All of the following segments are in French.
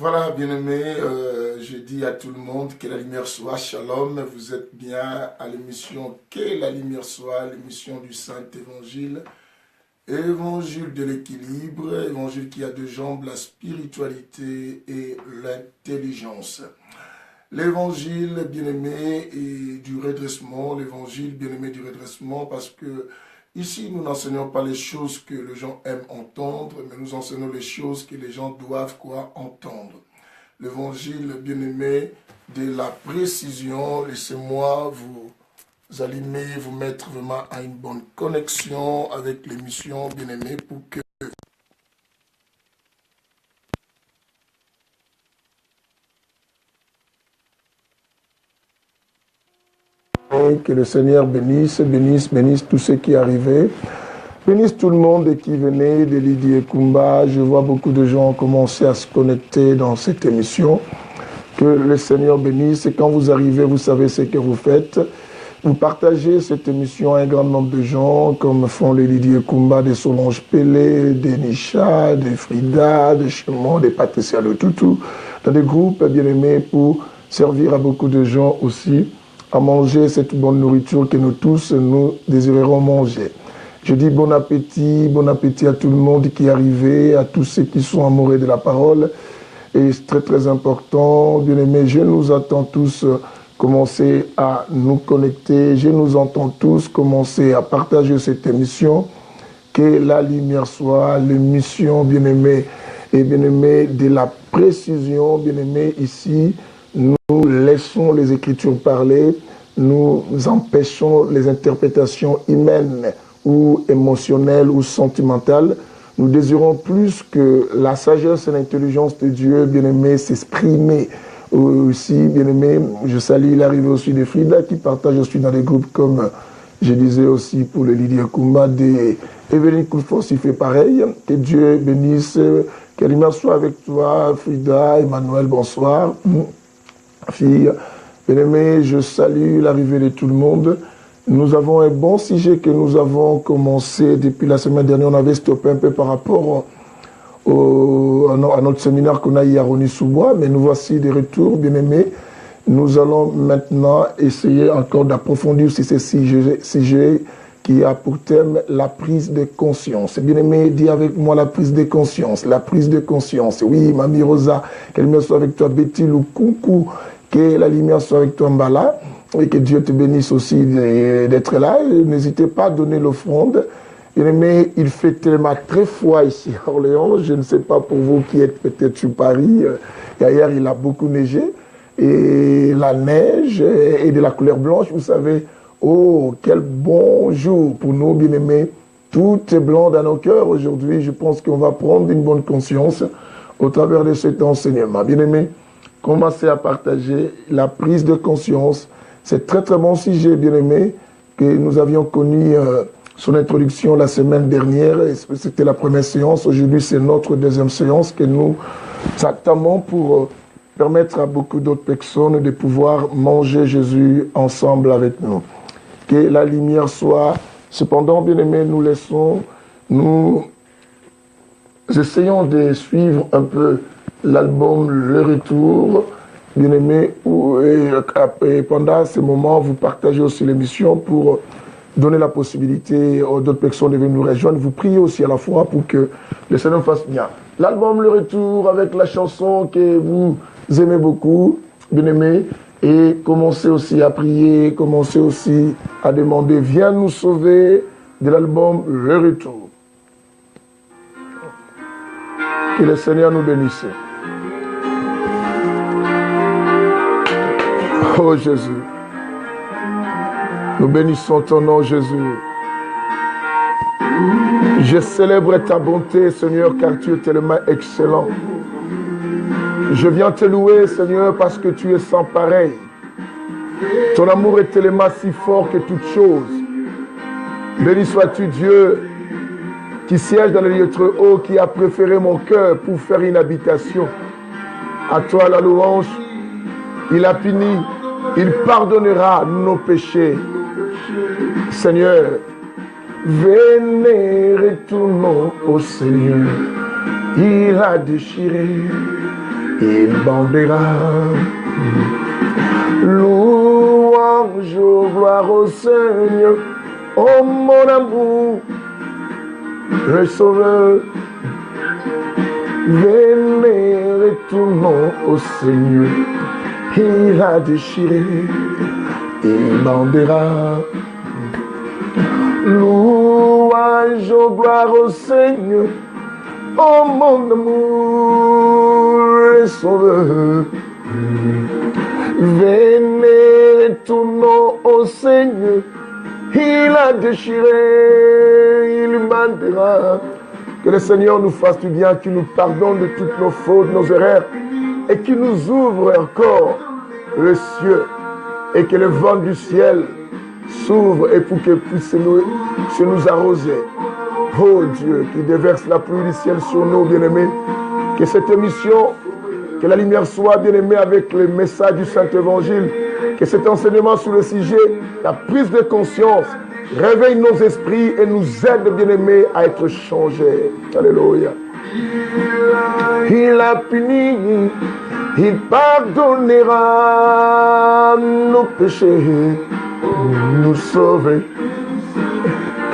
Voilà, bien-aimés, je dis à tout le monde que la lumière soit, shalom, vous êtes bien à l'émission Que la lumière soit, l'émission du Saint-Évangile, évangile de l'équilibre, évangile qui a deux jambes, la spiritualité et l'intelligence. L'évangile, bien-aimé, et du redressement, l'évangile, bien-aimé, du redressement, parce que ici, nous n'enseignons pas les choses que les gens aiment entendre, mais nous enseignons les choses que les gens doivent entendre. L'évangile, bien-aimé, de la précision, laissez-moi vous allumer, vous mettre vraiment à une bonne connexion avec l'émission, bien-aimé, pour que le Seigneur bénisse tous ceux qui arrivaient. Bénisse tout le monde qui venait de Lydie et Kumba. Je vois beaucoup de gens commencer à se connecter dans cette émission. Que le Seigneur bénisse. Et quand vous arrivez, vous savez ce que vous faites. Vous partagez cette émission à un grand nombre de gens, comme font les Lydie et Kumba, des Solange Pelé, des Nisha, des Frida, des Chemon, des Patricia Le Toutou, dans des groupes bien-aimés pour servir à beaucoup de gens aussi à manger cette bonne nourriture que nous tous, nous désirerons manger. Je dis bon appétit à tout le monde qui est arrivé, à tous ceux qui sont amoureux de la parole. Et c'est très très important, bien aimé, je nous attends tous commencer à nous connecter, je nous entends tous commencer à partager cette émission. Que la lumière soit, l'émission, bien aimé, et bien aimé, de la précision, bien aimé, ici, nous laissons les Écritures parler, nous empêchons les interprétations humaines ou émotionnelles ou sentimentales. Nous désirons plus que la sagesse et l'intelligence de Dieu, bien-aimé, s'exprimer aussi, bien-aimé. Je salue l'arrivée aussi de Frida qui partage aussi dans des groupes comme, je disais aussi pour le Lydia Kumba, des Evelyne Koulfos, il fait pareil. Que Dieu bénisse, que la lumière soit avec toi, Frida, Emmanuel, bonsoir. Fille, bien-aimé, je salue l'arrivée de tout le monde. Nous avons un bon sujet que nous avons commencé depuis la semaine dernière. On avait stoppé un peu par rapport à notre séminaire qu'on a eu à Rony-sous-Bois, mais nous voici de retour, bien-aimés. Nous allons maintenant essayer encore d'approfondir ce sujet qui a pour thème la prise de conscience. Bien-aimé, dis avec moi la prise de conscience, la prise de conscience. Oui, Mamie Rosa, que la lumière soit avec toi, Betty Lukunku, que la lumière soit avec toi, Mbala. Et que Dieu te bénisse aussi d'être là. N'hésitez pas à donner l'offrande. Mais il fait tellement très froid ici à Orléans. Je ne sais pas pour vous qui êtes peut-être sur Paris. Hier, il a beaucoup neigé. Et la neige est de la couleur blanche. Vous savez, oh, quel bon jour pour nous, bien-aimés. Tout est blanc dans nos cœurs aujourd'hui. Je pense qu'on va prendre une bonne conscience au travers de cet enseignement. Bien-aimés, commencez à partager la prise de conscience. C'est très très bon sujet, bien-aimé, que nous avions connu son introduction la semaine dernière. C'était la première séance. Aujourd'hui, c'est notre deuxième séance que nous attendons pour permettre à beaucoup d'autres personnes de pouvoir manger Jésus ensemble avec nous. Que la lumière soit. Cependant, bien-aimé, nous essayons de suivre un peu l'album Le Retour. Bien-aimés, et pendant ce moment, vous partagez aussi l'émission pour donner la possibilité aux d'autres personnes de venir nous rejoindre. Vous priez aussi à la fois pour que le Seigneur fasse bien. L'album Le Retour avec la chanson que vous aimez beaucoup, bien-aimés, et commencez aussi à prier, commencez aussi à demander, viens nous sauver, de l'album Le Retour. Que le Seigneur nous bénisse. Oh Jésus, nous bénissons ton nom Jésus. Je célèbre ta bonté Seigneur car tu es tellement excellent. Je viens te louer Seigneur parce que tu es sans pareil. Ton amour est tellement si fort que toute chose. Béni sois-tu Dieu qui siège dans le lieu très haut, qui a préféré mon cœur pour faire une habitation. À toi la louange, il a puni. Il pardonnera nos péchés. Seigneur, venez retournons au Seigneur. Il a déchiré il bandera. Louange, gloire au Seigneur, oh mon amour, le Sauveur. Vénérez ton nom au Seigneur, il a déchiré, il bandera. Louange, gloire au Seigneur, oh mon amour, le Sauveur. Vénérez ton nom au Seigneur, il a déchiré, il bandera. Que le Seigneur nous fasse du bien, qu'il nous pardonne de toutes nos fautes, nos erreurs, et qu'il nous ouvre encore le ciel, et que le vent du ciel s'ouvre et pour qu'il puisse nous arroser. Oh Dieu, qui déverse la pluie du ciel sur nous, bien-aimés. Que cette émission, que la lumière soit, bien-aimée, avec le message du Saint-Évangile. Que cet enseignement sur le sujet, la prise de conscience, réveille nos esprits et nous aide, bien-aimés, à être changés. Alléluia. Il a puni, il pardonnera nos péchés, nous sauver.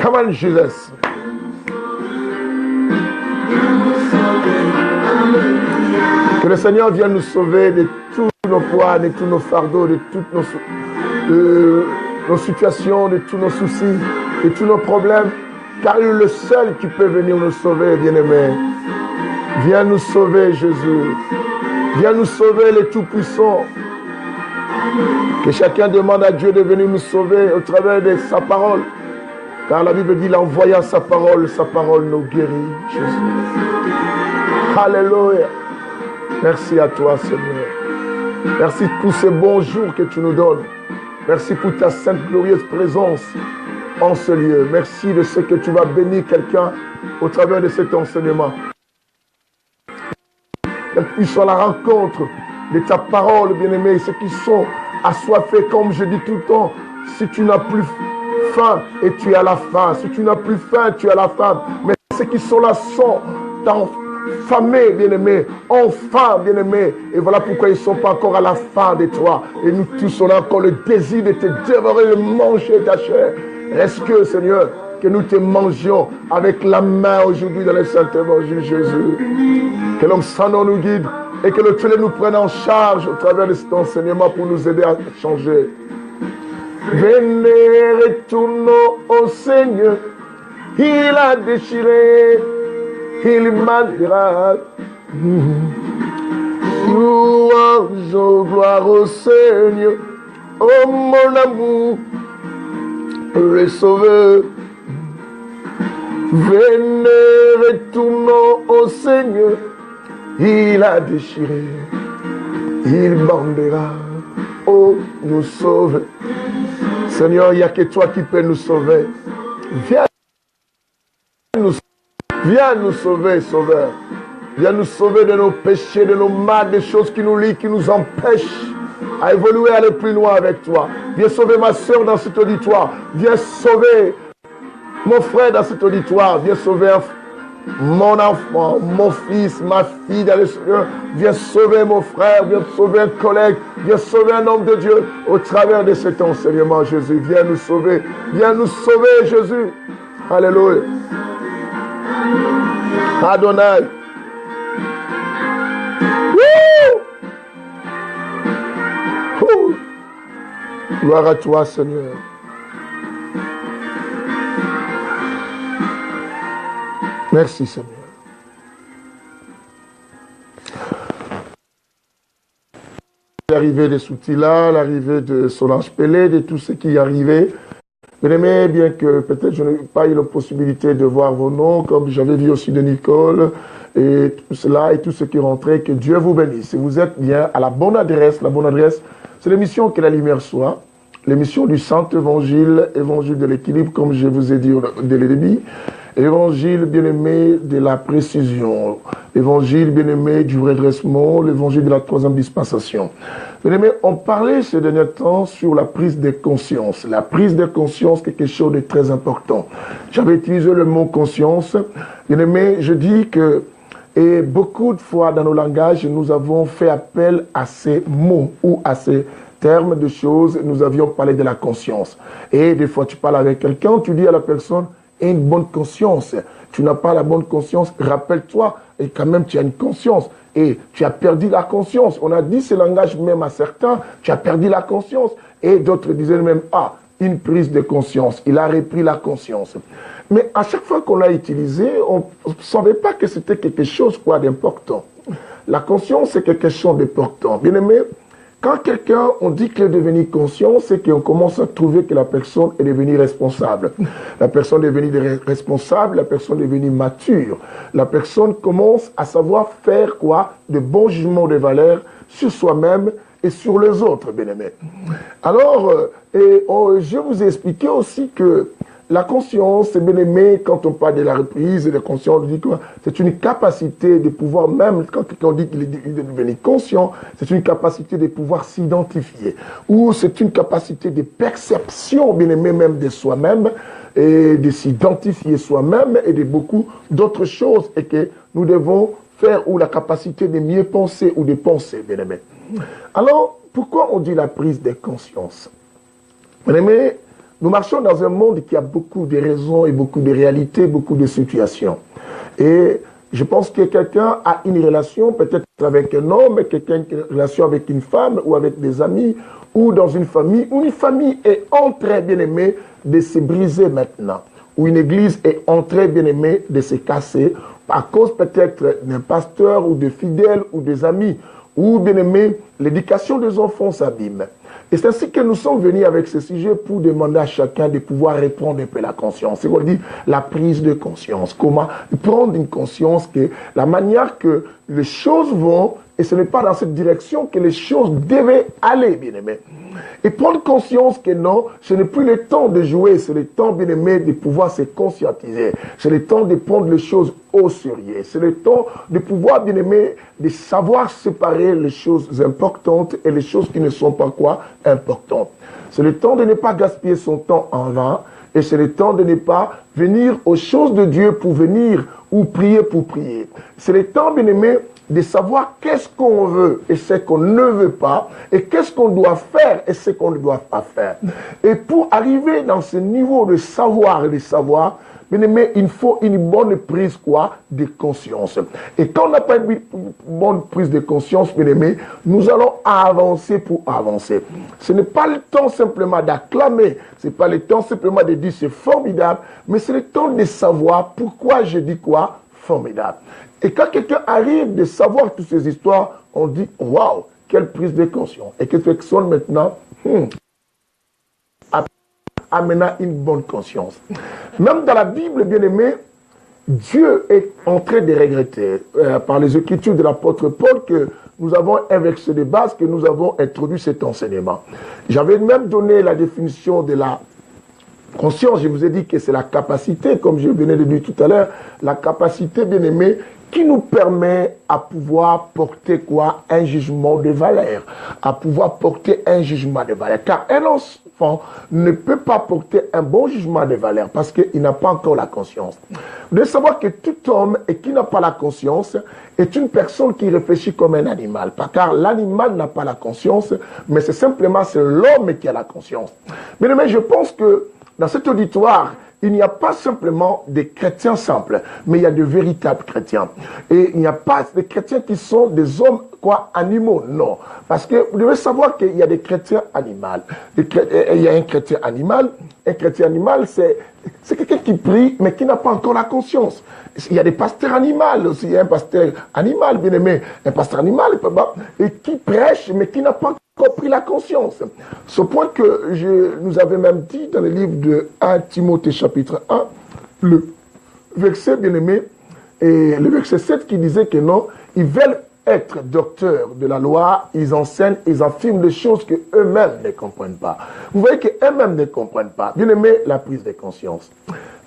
Come on, Jesus. Que le Seigneur vienne nous sauver de tous nos poids, de tous nos fardeaux, de toutes nos situations, de tous nos soucis, de tous nos problèmes, car il est le seul qui peut venir nous sauver, bien-aimé. Viens nous sauver, Jésus. Viens nous sauver, le Tout-Puissant. Que chacun demande à Dieu de venir nous sauver au travers de sa parole. Car la Bible dit, il envoya sa parole nous guérit, Jésus. Alléluia. Merci à toi, Seigneur. Merci pour ces bons jours que tu nous donnes. Merci pour ta sainte glorieuse présence en ce lieu. Merci de ce que tu vas bénir quelqu'un au travers de cet enseignement. Qu'elle puisse à la rencontre de ta parole, bien-aimé, ceux qui sont assoiffés, comme je dis tout le temps, si tu n'as plus faim et tu as la faim, si tu n'as plus faim, tu as la faim, mais ceux qui sont là sont affamés, bien-aimés, enfin, bien-aimés, et voilà pourquoi ils ne sont pas encore à la fin de toi, et nous tous on a encore le désir de te dévorer, de manger ta chair. Est-ce que, Seigneur, que nous te mangions avec la main aujourd'hui dans le Saint-Évangile, Jésus. Que l'homme sans nom nous guide et que le Dieu nous prenne en charge au travers de cet enseignement pour nous aider à changer. Venez, retournons au Seigneur. Il a déchiré, il mandera. Louange, gloire au Seigneur. Oh mon amour, le Sauveur. Venez, retournons au Seigneur. Il a déchiré, il bandera. Oh, nous sauve. Seigneur, il n'y a que toi qui peux nous sauver. Viens nous sauver, Sauveur. Viens nous sauver de nos péchés, de nos mal, des choses qui nous lient, qui nous empêchent à évoluer, à aller plus loin avec toi. Viens sauver ma soeur dans cet auditoire. Viens sauver mon frère dans cet auditoire. Viens sauver mon enfant, mon fils, ma fille dans le Seigneur. Viens sauver mon frère, viens sauver un collègue, viens sauver un homme de Dieu au travers de cet enseignement, Jésus. Viens nous sauver, Jésus. Alléluia. Adonai. Gloire à toi, Seigneur. Merci, Seigneur. L'arrivée de Soutila, l'arrivée de Solange Pelé, de tout ce qui y arrivait. Bien-aimé, bien que peut-être je n'ai pas eu la possibilité de voir vos noms, comme j'avais vu aussi de Nicole, et tout cela, et tout ce qui rentrait, que Dieu vous bénisse. Et vous êtes bien à la bonne adresse, c'est l'émission Que la lumière soit, l'émission du Saint-Évangile, évangile de l'équilibre, comme je vous ai dit dès le début. Évangile bien-aimé de la précision, évangile bien-aimé du redressement, l'évangile de la troisième dispensation. Bien-aimé, on parlait ces derniers temps sur la prise de conscience. La prise de conscience, quelque chose de très important. J'avais utilisé le mot conscience. Bien-aimé, je dis que Et beaucoup de fois dans nos langages, nous avons fait appel à ces mots ou à ces termes de choses. Nous avions parlé de la conscience. Et des fois, tu parles avec quelqu'un, tu dis à la personne, aie une bonne conscience. Tu n'as pas la bonne conscience, rappelle-toi, et quand même tu as une conscience. Et tu as perdu la conscience. On a dit ce langage même à certains, tu as perdu la conscience. Et d'autres disaient même, ah, une prise de conscience. Il a repris la conscience. Mais à chaque fois qu'on l'a utilisé, on ne savait pas que c'était quelque chose d'important. La conscience, c'est quelque chose d'important. Bien aimé, quand quelqu'un, on dit qu'il est devenu conscient, c'est qu'on commence à trouver que la personne est devenue responsable. La personne est devenue responsable, la personne est devenue mature. La personne commence à savoir faire de bons jugements de valeur sur soi-même et sur les autres, bien aimé. Alors, je vous ai expliqué aussi que la conscience, bien aimé, quand on parle de la reprise de conscience, on dit que c'est une capacité de pouvoir, même quand on dit qu'il est devenu conscient, c'est une capacité de pouvoir s'identifier. Ou c'est une capacité de perception, bien aimé, même de soi-même, et de s'identifier soi-même, et de beaucoup d'autres choses, et que nous devons faire, ou la capacité de mieux penser, ou de penser, bien aimé. Alors, pourquoi on dit la prise de conscience? Bien aimé, nous marchons dans un monde qui a beaucoup de raisons et beaucoup de réalités, beaucoup de situations. Et je pense que quelqu'un a une relation peut-être avec un homme, quelqu'un a une relation avec une femme ou avec des amis ou dans une famille, où une famille est en train, bien aimé, de se briser maintenant, où une église est en train, bien aimé, de se casser à cause peut-être d'un pasteur ou de fidèles ou des amis, ou bien aimé, l'éducation des enfants s'abîme. Et c'est ainsi que nous sommes venus avec ce sujet pour demander à chacun de pouvoir répondre un peu à la conscience. C'est qu'on dit la prise de conscience. Comment prendre une conscience que la manière que les choses vont, et ce n'est pas dans cette direction que les choses devaient aller, bien aimé. Et prendre conscience que non, ce n'est plus le temps de jouer, c'est le temps, bien aimé, de pouvoir se conscientiser. C'est le temps de prendre les choses au sérieux. C'est le temps de pouvoir, bien aimé, de savoir séparer les choses importantes et les choses qui ne sont pas importantes. C'est le temps de ne pas gaspiller son temps en vain. Et c'est le temps de ne pas venir aux choses de Dieu pour venir ou prier pour prier. C'est le temps, bien aimé, de savoir qu'est-ce qu'on veut et ce qu'on ne veut pas, et qu'est-ce qu'on doit faire et ce qu'on ne doit pas faire. Et pour arriver dans ce niveau de savoir et de savoir, bien aimé, il faut une bonne prise de conscience. Et quand on n'a pas une bonne prise de conscience, bien aimé, nous allons avancer pour avancer. Ce n'est pas le temps simplement d'acclamer, ce n'est pas le temps simplement de dire c'est formidable, mais c'est le temps de savoir pourquoi je dis formidable. Et quand quelqu'un arrive de savoir toutes ces histoires, on dit waouh, quelle prise de conscience. Et que cette personne maintenant a maintenant une bonne conscience. Même dans la Bible, bien aimé, Dieu est en train de regretter, par les écritures de l'apôtre Paul, que nous avons un verset de base, que nous avons introduit cet enseignement. J'avais même donné la définition de la conscience. Je vous ai dit que c'est la capacité, comme je venais de dire tout à l'heure, la capacité, bien aimé, qui nous permet à pouvoir porter un jugement de valeur, à pouvoir porter un jugement de valeur. Car un enfant ne peut pas porter un bon jugement de valeur parce qu'il n'a pas encore la conscience. Vous devez savoir que tout homme qui n'a pas la conscience est une personne qui réfléchit comme un animal. Car l'animal n'a pas la conscience, mais c'est simplement l'homme qui a la conscience. Mais je pense que dans cet auditoire, il n'y a pas simplement des chrétiens simples, mais il y a de véritables chrétiens. Et il n'y a pas des chrétiens qui sont des hommes animaux, non. Parce que vous devez savoir qu'il y a des chrétiens animaux. Il y a un chrétien animal. Un chrétien animal, c'est quelqu'un qui prie, mais qui n'a pas encore la conscience. Il y a des pasteurs animaux aussi. Il y a un pasteur animal, bien aimé. Un pasteur animal, et qui prêche, mais qui n'a pas encore pris la conscience. Ce point que nous avais même dit dans le livre de 1 Timothée chapitre 1, le verset bien aimé, et le verset 7 qui disait que non, ils veulent être docteurs de la loi, ils enseignent, ils affirment des choses que eux-mêmes ne comprennent pas. Vous voyez qu'eux-mêmes ne comprennent pas. Bien aimé, la prise de conscience.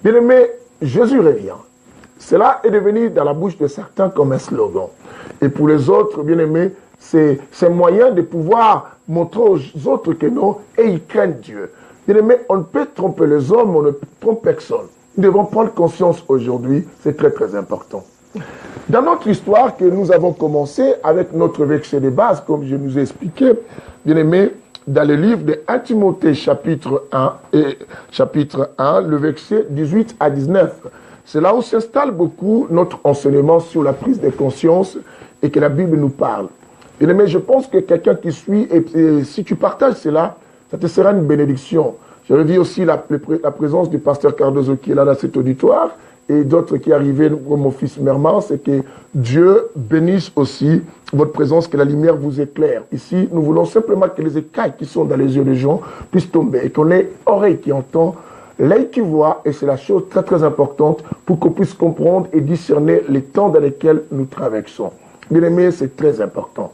Bien aimé, Jésus revient. Cela est devenu dans la bouche de certains comme un slogan. Et pour les autres, bien aimé, c'est un moyen de pouvoir montrer aux autres que non, et ils craignent Dieu. Bien aimé, on ne peut tromper les hommes, on ne trompe personne. Nous devons prendre conscience aujourd'hui, c'est très très important. Dans notre histoire que nous avons commencé avec notre verset de base, comme je nous ai expliqué, bien aimé, dans le livre de 1 Timothée chapitre 1, le verset 18 à 19. C'est là où s'installe beaucoup notre enseignement sur la prise de conscience et que la Bible nous parle. Bien aimé, je pense que quelqu'un qui suit, et si tu partages cela, ça te sera une bénédiction. J'avais vu aussi la présence du pasteur Cardozo qui est là dans cet auditoire et d'autres qui arrivaient comme mon fils Merman, c'est que Dieu bénisse aussi votre présence, que la lumière vous éclaire. Ici, nous voulons simplement que les écailles qui sont dans les yeux des gens puissent tomber et qu'on ait oreille qui entend, l'œil qui voit, et c'est la chose très très importante pour qu'on puisse comprendre et discerner les temps dans lesquels nous traversons. Bien aimé, c'est très important.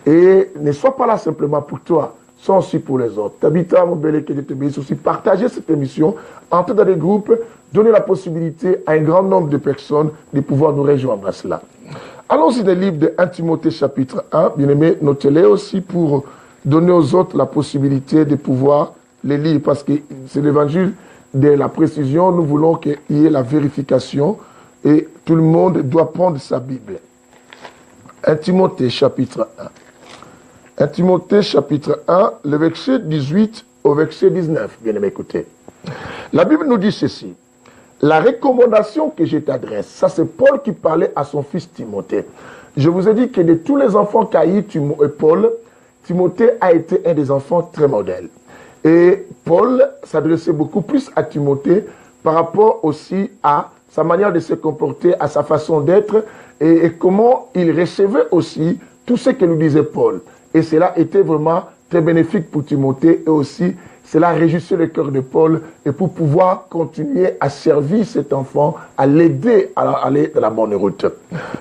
Et ne sois pas là simplement pour toi, sois aussi pour les autres. Tabitha, mon bel que je te bénisse aussi. Partagez cette émission, entrez dans des groupes, donnez la possibilité à un grand nombre de personnes de pouvoir nous rejoindre à cela. Allons-y dans le livre de 1 Timothée chapitre 1, bien aimé, notez-les aussi pour donner aux autres la possibilité de pouvoir les lire, parce que c'est l'évangile de la précision, nous voulons qu'il y ait la vérification et tout le monde doit prendre sa Bible. 1 Timothée chapitre 1. 1 Timothée chapitre 1, le verset 18 au verset 19. Bien aimé, écoutez. La Bible nous dit ceci. La recommandation que je t'adresse, ça c'est Paul qui parlait à son fils Timothée. Je vous ai dit que de tous les enfants qu'a eu Paul, Timothée a été un des enfants très modèles. Et Paul s'adressait beaucoup plus à Timothée par rapport aussi à sa manière de se comporter, à sa façon d'être et comment il recevait aussi tout ce que nous disait Paul. Et cela était vraiment très bénéfique pour Timothée et aussi cela réjouissait le cœur de Paul et pour pouvoir continuer à servir cet enfant, à l'aider à aller dans la bonne route.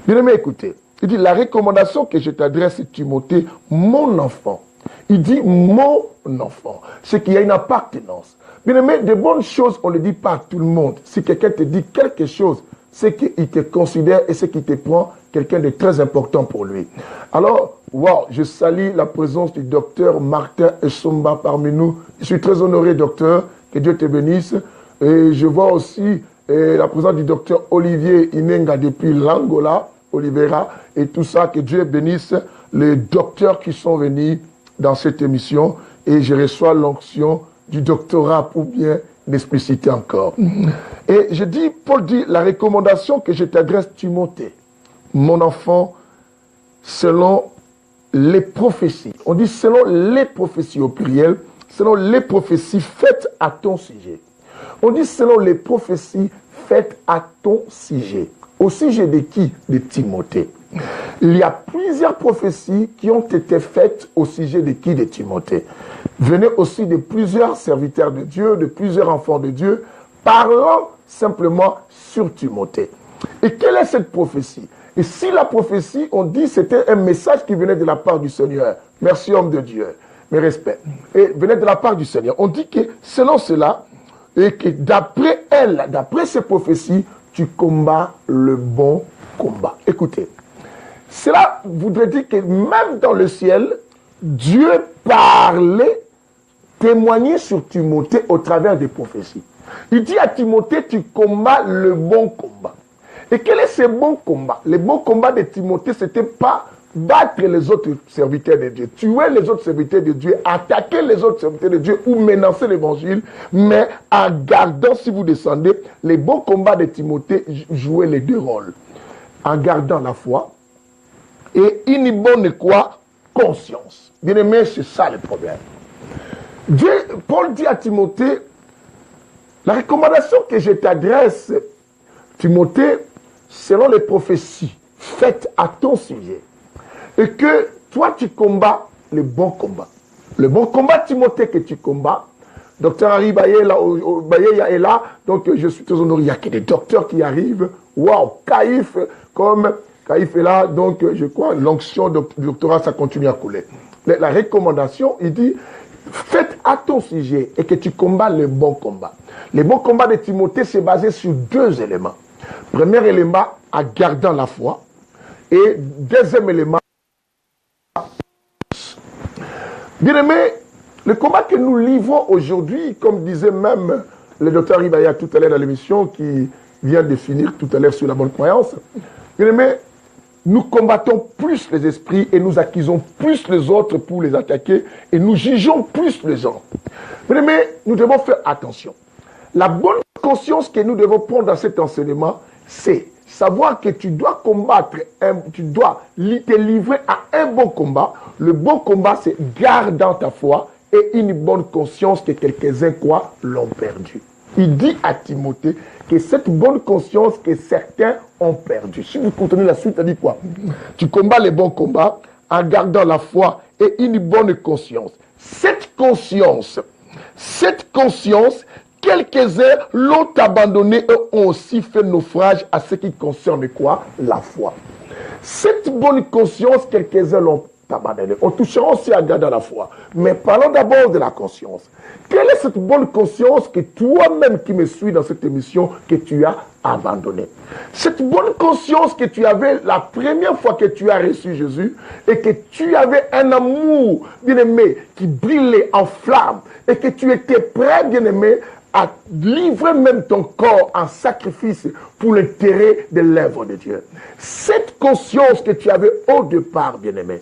Bien aimé, écoutez, il dit la recommandation que je t'adresse, Timothée, mon enfant. Il dit mon enfant, c'est qu'il y a une appartenance. Bien aimé, de bonnes choses, on ne le dit pas à tout le monde. Si quelqu'un te dit quelque chose, c'est qu'il te considère et c'est qu'il te prend quelqu'un de très important pour lui. Alors, wow, je salue la présence du docteur Martin Essomba parmi nous. Je suis très honoré, docteur, que Dieu te bénisse. Et je vois aussi la présence du docteur Olivier Inenga depuis l'Angola, Oliveira, et tout ça, que Dieu bénisse les docteurs qui sont venus dans cette émission. Et je reçois l'onction du doctorat pour bien l'expliciter encore. Et je dis, Paul dit, la recommandation que je t'adresse, Timothée, mon enfant, selon les prophéties. On dit selon les prophéties au pluriel, selon les prophéties faites à ton sujet. On dit selon les prophéties faites à ton sujet. Au sujet de qui? De Timothée. Il y a plusieurs prophéties qui ont été faites au sujet de qui? De Timothée. Venez aussi de plusieurs serviteurs de Dieu, de plusieurs enfants de Dieu, parlant simplement sur Timothée. Et quelle est cette prophétie? Et si la prophétie, on dit c'était un message qui venait de la part du Seigneur. Merci, homme de Dieu. Mes respects. Et venait de la part du Seigneur. On dit que selon cela, et que d'après elle, d'après ces prophéties, tu combats le bon combat. Écoutez, cela voudrait dire que même dans le ciel, Dieu parlait, témoignait sur Timothée au travers des prophéties. Il dit à Timothée, tu combats le bon combat. Et quel est ce bon combat? Le bon combat de Timothée, ce n'était pas battre les autres serviteurs de Dieu, tuer les autres serviteurs de Dieu, attaquer les autres serviteurs de Dieu ou menacer l'évangile, mais en gardant, si vous descendez, les bons combats de Timothée jouaient les deux rôles. En gardant la foi et une bonne quoi? Conscience. Bien aimé, c'est ça le problème. Paul dit à Timothée, la recommandation que je t'adresse, Timothée, selon les prophéties faites à ton sujet, et que toi tu combats le bon combat. Le bon combat, Timothée, que tu combats. Docteur Harry Baye est là, donc je suis très honoré. Il n'y a que des docteurs qui arrivent. Waouh, Caïf, comme Caïf est là, donc je crois l'onction du doctorat, ça continue à couler. La recommandation, il dit, faites à ton sujet et que tu combats le bon combat. Le bon combat de Timothée, c'est basé sur deux éléments. Premier élément, en gardant la foi. Et deuxième élément, bien aimé, le combat que nous livrons aujourd'hui, comme disait même le docteur Ibaya tout à l'heure dans l'émission, qui vient de finir tout à l'heure sur la bonne croyance, Bien-aimés, nous combattons plus les esprits et nous accusons plus les autres pour les attaquer et nous jugeons plus les gens. Bien-aimés, nous devons faire attention. La bonne conscience que nous devons prendre dans cet enseignement, c'est savoir que tu dois combattre, tu dois te livrer à un bon combat. Le bon combat, c'est gardant ta foi et une bonne conscience que quelques-uns l'ont perdu. Il dit à Timothée que cette bonne conscience que certains ont perdu. Si vous continuez la suite, il dit quoi? Tu combats les bons combats en gardant la foi et une bonne conscience. Cette conscience, quelques-uns l'ont abandonné et ont aussi fait naufrage à ce qui concerne quoi? La foi. Cette bonne conscience, quelques-uns l'ont abandonné. On touchera aussi à garder la foi. Mais parlons d'abord de la conscience. Quelle est cette bonne conscience que toi-même qui me suis dans cette émission, que tu as abandonnée? Cette bonne conscience que tu avais la première fois que tu as reçu Jésus et que tu avais un amour, bien-aimé, qui brillait en flamme et que tu étais prêt, bien-aimé, à livrer même ton corps en sacrifice pour l'intérêt de l'œuvre de Dieu. Cette conscience que tu avais au départ, bien-aimé,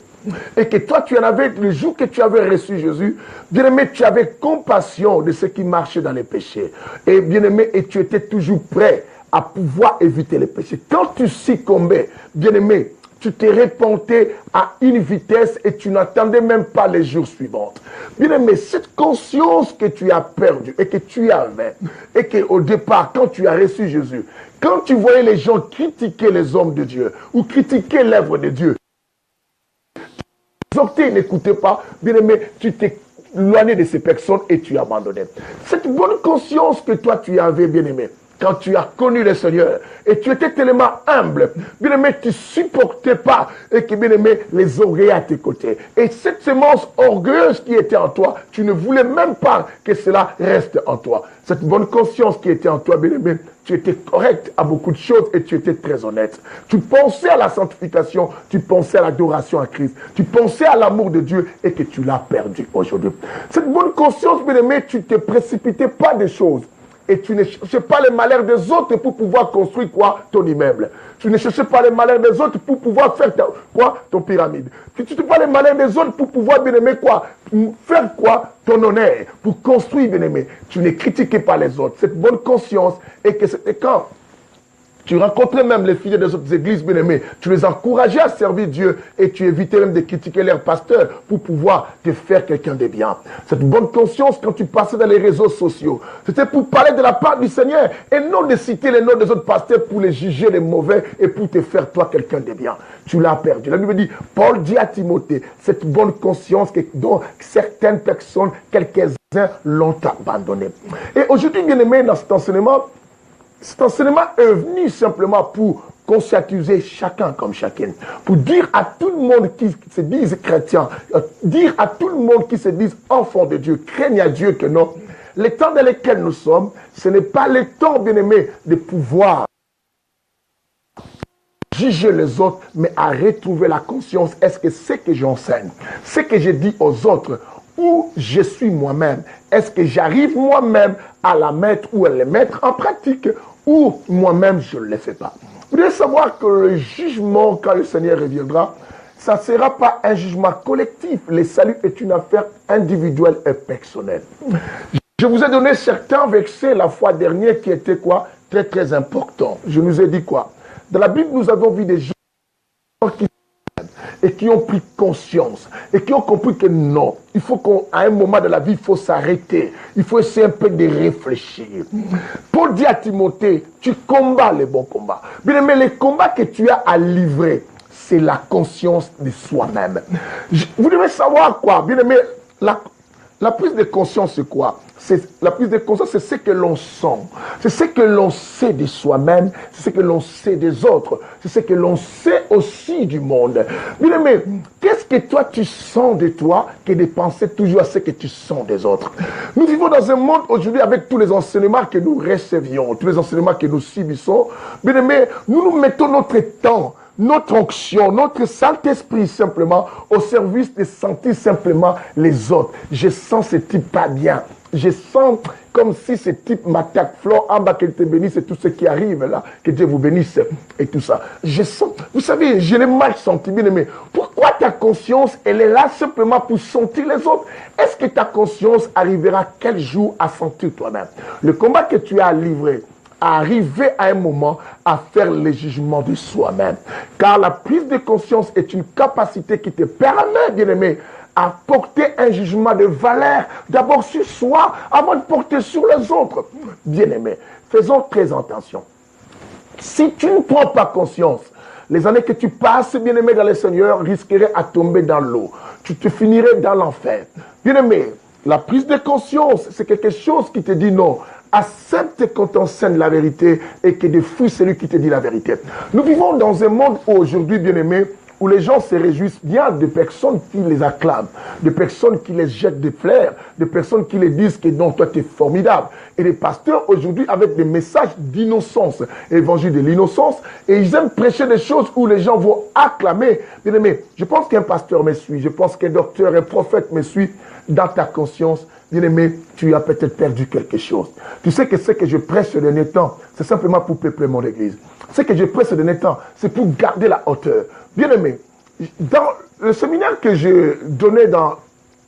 et que toi tu en avais le jour que tu avais reçu Jésus, bien-aimé, tu avais compassion de ceux qui marchaient dans les péchés. Et bien-aimé, et tu étais toujours prêt à pouvoir éviter les péchés. Quand tu succombais, bien-aimé, tu t'es repenté à une vitesse et tu n'attendais même pas les jours suivants. Bien-aimé, cette conscience que tu as perdue et que tu avais, et qu'au départ, quand tu as reçu Jésus, quand tu voyais les gens critiquer les hommes de Dieu ou critiquer l'œuvre de Dieu, n'écoutez pas, bien-aimé, tu t'es éloigné de ces personnes et tu as abandonné. Cette bonne conscience que toi tu avais, bien-aimé, quand tu as connu le Seigneur et tu étais tellement humble, bien-aimé, tu ne supportais pas et que, bien-aimé, les orgueils à tes côtés. Et cette semence orgueilleuse qui était en toi, tu ne voulais même pas que cela reste en toi. Cette bonne conscience qui était en toi, bien-aimé, tu étais correct à beaucoup de choses et tu étais très honnête. Tu pensais à la sanctification, tu pensais à l'adoration à Christ, tu pensais à l'amour de Dieu et que tu l'as perdu aujourd'hui. Cette bonne conscience, bien-aimé, tu ne te précipitais pas des choses. Et tu ne cherchais pas les malheurs des autres pour pouvoir construire quoi? Ton immeuble. Tu ne cherchais pas les malheurs des autres pour pouvoir faire quoi? Ton pyramide. Tu ne cherchais pas les malheurs des autres pour pouvoir, bien aimé, quoi? Faire quoi? Ton honneur. Pour construire, bien aimé. Tu ne critiquais pas les autres. Cette bonne conscience et que c'était quand tu rencontrais même les filles des autres églises, bien aimées, tu les encourageais à servir Dieu et tu évitais même de critiquer leurs pasteurs pour pouvoir te faire quelqu'un de bien. Cette bonne conscience, quand tu passais dans les réseaux sociaux, c'était pour parler de la part du Seigneur et non de citer les noms des autres pasteurs pour les juger les mauvais et pour te faire toi quelqu'un de bien. Tu l'as perdu. La Bible dit, Paul dit à Timothée, cette bonne conscience dont certaines personnes, quelques-uns l'ont abandonnée. Et aujourd'hui, bien aimé, dans cet enseignement est venu simplement pour conscientiser chacun comme chacune, pour dire à tout le monde qui se disent chrétiens, dire à tout le monde qui se disent enfants de Dieu, craignent à Dieu que non, les temps dans lesquels nous sommes, ce n'est pas le temps, bien aimé, de pouvoir juger les autres, mais à retrouver la conscience. Est-ce que ce que j'enseigne, ce que je dis aux autres, où je suis moi-même, est-ce que j'arrive moi-même à la mettre ou à le mettre en pratique, ou moi-même je ne le fais pas? Vous devez savoir que le jugement, quand le Seigneur reviendra, ça ne sera pas un jugement collectif. Le salut est une affaire individuelle et personnelle. Je vous ai donné certains versets la fois dernière qui étaient quoi? Très très importants. Je nous ai dit quoi? Dans la Bible, nous avons vu des gens qui et qui ont pris conscience et qui ont compris que non, il faut qu'à un moment de la vie, il faut s'arrêter. Il faut essayer un peu de réfléchir. Paul dit à Timothée, tu combats les bons combats. Bien aimé, les combats que tu as à livrer, c'est la conscience de soi-même. Vous devez savoir quoi? Bien aimé, la prise de conscience, c'est quoi? La prise de conscience, c'est ce que l'on sent. C'est ce que l'on sait de soi-même. C'est ce que l'on sait des autres. C'est ce que l'on sait aussi du monde. Bien aimé, qu'est-ce que toi tu sens de toi que de penser toujours à ce que tu sens des autres? Nous vivons dans un monde aujourd'hui avec tous les enseignements que nous recevions, tous les enseignements que nous subissons. Bien aimé, nous mettons notre temps, notre onction, notre Saint-Esprit simplement au service de sentir simplement les autres. Je sens ce type pas bien. je sens comme si ce type m'attaque. Flore, en bas, qu'elle te bénisse et tout ce qui arrive là. Que Dieu vous bénisse et tout ça. Je sens, vous savez, je l'ai mal senti, bien aimé. Pourquoi ta conscience, elle est là simplement pour sentir les autres? Est-ce que ta conscience arrivera quel jour à sentir toi-même? Le combat que tu as livré, arriver à un moment à faire le jugement de soi-même. Car la prise de conscience est une capacité qui te permet, bien-aimé, à porter un jugement de valeur, d'abord sur soi, avant de porter sur les autres. Bien-aimé, faisons très attention. Si tu ne prends pas conscience, les années que tu passes, bien-aimé, dans le Seigneur, risqueraient à tomber dans l'eau. Tu te finirais dans l'enfer. Bien-aimé, la prise de conscience, c'est quelque chose qui te dit non. Accepte qu'on t'enseigne la vérité et que défouille celui qui te dit la vérité. Nous vivons dans un monde aujourd'hui, bien-aimé, où les gens se réjouissent bien de personnes qui les acclament, de personnes qui les jettent des fleurs, de personnes qui les disent que non, toi tu es formidable. Et les pasteurs aujourd'hui avec des messages d'innocence, évangile de l'innocence, et ils aiment prêcher des choses où les gens vont acclamer. Bien aimé, je pense qu'un pasteur me suit, je pense qu'un docteur, un prophète me suit. Dans ta conscience, bien aimé, tu as peut-être perdu quelque chose. Tu sais que ce que je prêche ce dernier temps, c'est simplement pour peupler mon église. Ce que je prêche ce dernier temps, c'est pour garder la hauteur. Bien aimé, dans le séminaire que j'ai donné dans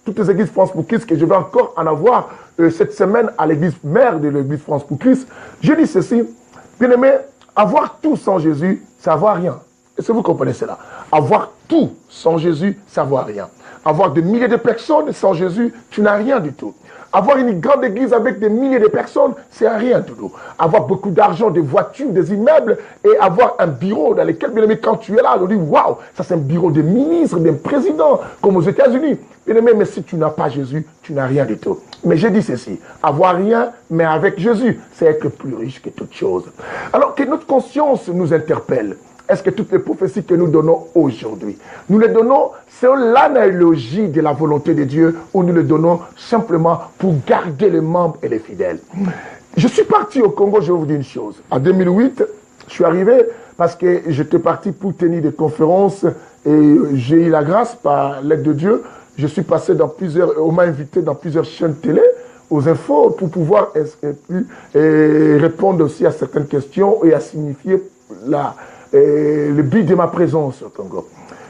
toutes les églises France pour Christ, que je vais encore en avoir cette semaine à l'église mère de l'église France pour Christ, je dis ceci, bien aimé, avoir tout sans Jésus, ça ne vaut rien. Est-ce que vous comprenez cela? Avoir tout sans Jésus, ça ne vaut rien. Avoir des milliers de personnes sans Jésus, tu n'as rien du tout. Avoir une grande église avec des milliers de personnes, c'est rien du tout. Avoir beaucoup d'argent, des voitures, des immeubles et avoir un bureau dans lequel, bien aimé, quand tu es là, on dit waouh, ça c'est un bureau de ministre, d'un président, comme aux États-Unis. Bien aimé, mais si tu n'as pas Jésus, tu n'as rien du tout. Mais j'ai dit ceci, avoir rien, mais avec Jésus, c'est être plus riche que toute chose. Alors que notre conscience nous interpelle. Est-ce que toutes les prophéties que nous donnons aujourd'hui, nous les donnons selon l'analogie de la volonté de Dieu ou nous les donnons simplement pour garder les membres et les fidèles? Je suis parti au Congo, je vais vous dire une chose. En 2008, je suis arrivé parce que j'étais parti pour tenir des conférences et j'ai eu la grâce par l'aide de Dieu. Je suis passé dans plusieurs, on m'a invité dans plusieurs chaînes télé, aux infos, pour pouvoir répondre aussi à certaines questions et à signifier le but de ma présence au Congo.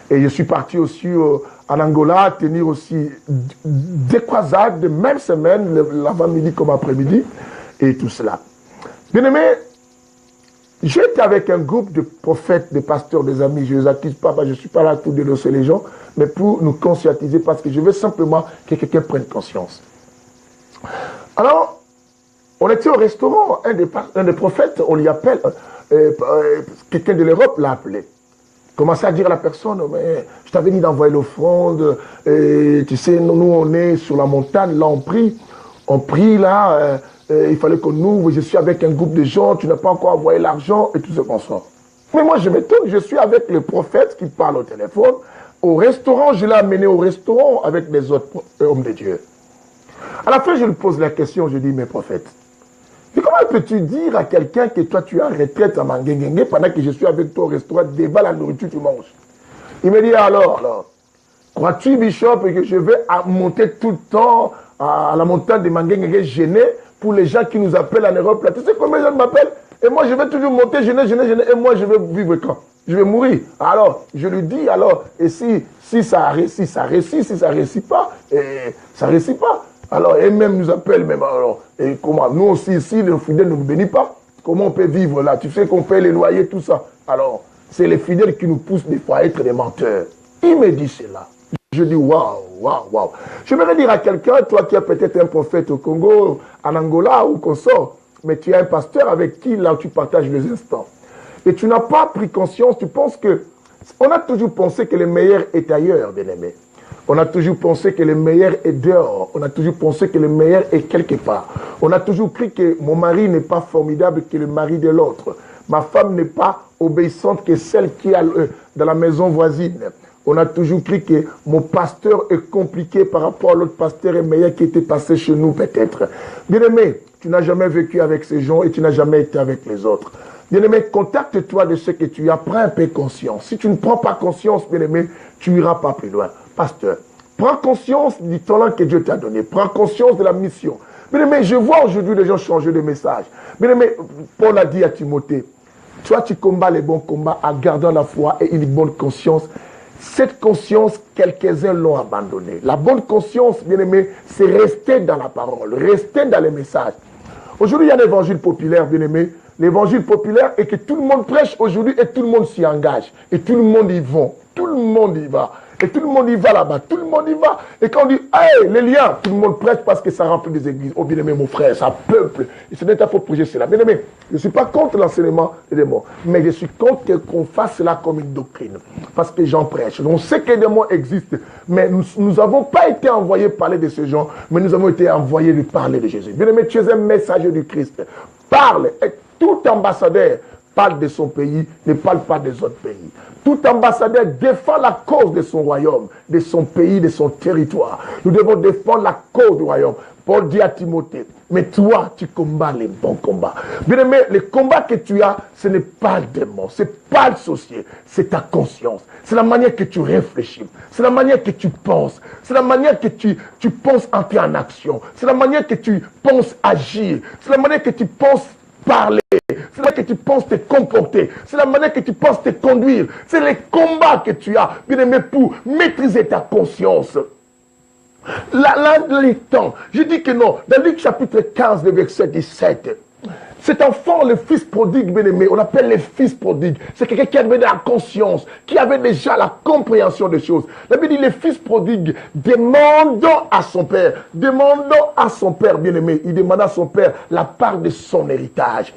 Et je suis parti aussi en Angola, tenir aussi des croisades, de même semaine, l'avant-midi comme après-midi, et tout cela. Bien aimé, j'étais avec un groupe de prophètes, de pasteurs, des amis, je ne les accuse pas, je ne suis pas là pour dénoncer les gens, mais pour nous conscientiser, parce que je veux simplement que quelqu'un prenne conscience. Alors, on était au restaurant, un des prophètes, on lui appelle... quelqu'un de l'Europe l'a appelé. Commençait à dire à la personne, mais je t'avais dit d'envoyer l'offrande, tu sais, nous on est sur la montagne, là on prie là, il fallait qu'on ouvre, je suis avec un groupe de gens, tu n'as pas encore envoyé l'argent et tout ce qu'on sort. Mais moi je m'étonne, je suis avec le prophète qui parle au téléphone, au restaurant, je l'ai amené au restaurant avec les autres hommes de Dieu. À la fin je lui pose la question, je dis, mais prophète, mais comment peux-tu dire à quelqu'un que toi tu es en retraite à Manguengue pendant que je suis avec toi au restaurant, débat la nourriture, tu manges? Il me dit alors, crois-tu, Bishop, que je vais monter tout le temps à la montagne de Manguengue gêné pour les gens qui nous appellent en Europe là? Tu sais combien de gens m'appellent? Et moi je vais toujours monter gêné, et moi je vais vivre quand? Je vais mourir. Alors, je lui dis, alors, et si ça réussit, ça réussit, si ça réussit pas, ça réussit pas. Alors, et même nous appellent, même alors, et comment, nous aussi, ici, le fidèle ne nous bénit pas, comment on peut vivre là? Tu sais qu'on paie les loyers, tout ça. Alors, c'est les fidèles qui nous poussent des fois à être des menteurs. Il me dit cela. Je dis, waouh. Je voudrais dire à quelqu'un, toi qui as peut-être un prophète au Congo, en Angola ou qu'on sort, mais tu as un pasteur avec qui, là, tu partages les instants. Et tu n'as pas pris conscience, tu penses que, on a toujours pensé que le meilleur est ailleurs, bien-aimé. On a toujours pensé que le meilleur est dehors. On a toujours pensé que le meilleur est quelque part. On a toujours cru que mon mari n'est pas formidable que le mari de l'autre. Ma femme n'est pas obéissante que celle qui est dans la maison voisine. On a toujours cru que mon pasteur est compliqué par rapport à l'autre pasteur et meilleur qui était passé chez nous peut-être. Bien-aimé, tu n'as jamais vécu avec ces gens et tu n'as jamais été avec les autres. Bien-aimé, contacte-toi de ce que tu as, prends un peu conscience. Si tu ne prends pas conscience, bien-aimé, tu n'iras pas plus loin. Pasteur, prends conscience du talent que Dieu t'a donné. Prends conscience de la mission. Bien-aimé, je vois aujourd'hui les gens changer de message. Bien-aimé, Paul a dit à Timothée, toi tu combats les bons combats en gardant la foi et une bonne conscience. Cette conscience, quelques-uns l'ont abandonnée. La bonne conscience, bien-aimé, c'est rester dans la parole, rester dans les messages. Aujourd'hui, il y a l'évangile populaire, bien-aimé. L'évangile populaire est que tout le monde prêche aujourd'hui et tout le monde s'y engage. Et tout le monde y va. Tout le monde y va. Et tout le monde y va là-bas. Tout le monde y va. Et quand on dit, hey, les liens, tout le monde prêche parce que ça remplit des églises. Oh, bien-aimé, mon frère, ça peuple. Et ce n'est pas pour prêcher cela. Bien-aimé, je ne suis pas contre l'enseignement des démons. Mais je suis contre qu'on fasse cela comme une doctrine. Parce que j'en prêche. On sait que les démons existent. Mais nous n'avons pas été envoyés parler de ces gens. Mais nous avons été envoyés de parler de Jésus. Bien-aimé, tu es un messager du Christ. Parle. Et tout ambassadeur parle de son pays, ne parle pas des autres pays. Tout ambassadeur défend la cause de son royaume, de son pays, de son territoire. Nous devons défendre la cause du royaume. Paul dit à Timothée, mais toi, tu combats les bons combats. Bien aimé, le combat que tu as, ce n'est pas le démon, ce n'est pas le sorcier, c'est ta conscience. C'est la manière que tu réfléchis, c'est la manière que tu penses, c'est la manière que tu penses entrer en action, c'est la manière que tu penses agir, c'est la manière que tu penses parler, c'est la manière que tu penses te comporter, c'est la manière que tu penses te conduire, c'est les combats que tu as, bien aimé, pour maîtriser ta conscience. Là, les temps, je dis que non, dans Luc chapitre 15, le verset 17, cet enfant, le fils prodigue, bien aimé, on l'appelle le fils prodigue, c'est quelqu'un qui avait de la conscience, qui avait déjà la compréhension des choses. La Bible dit, le fils prodigue, demandant à son père, bien aimé, il demanda à son père la part de son héritage.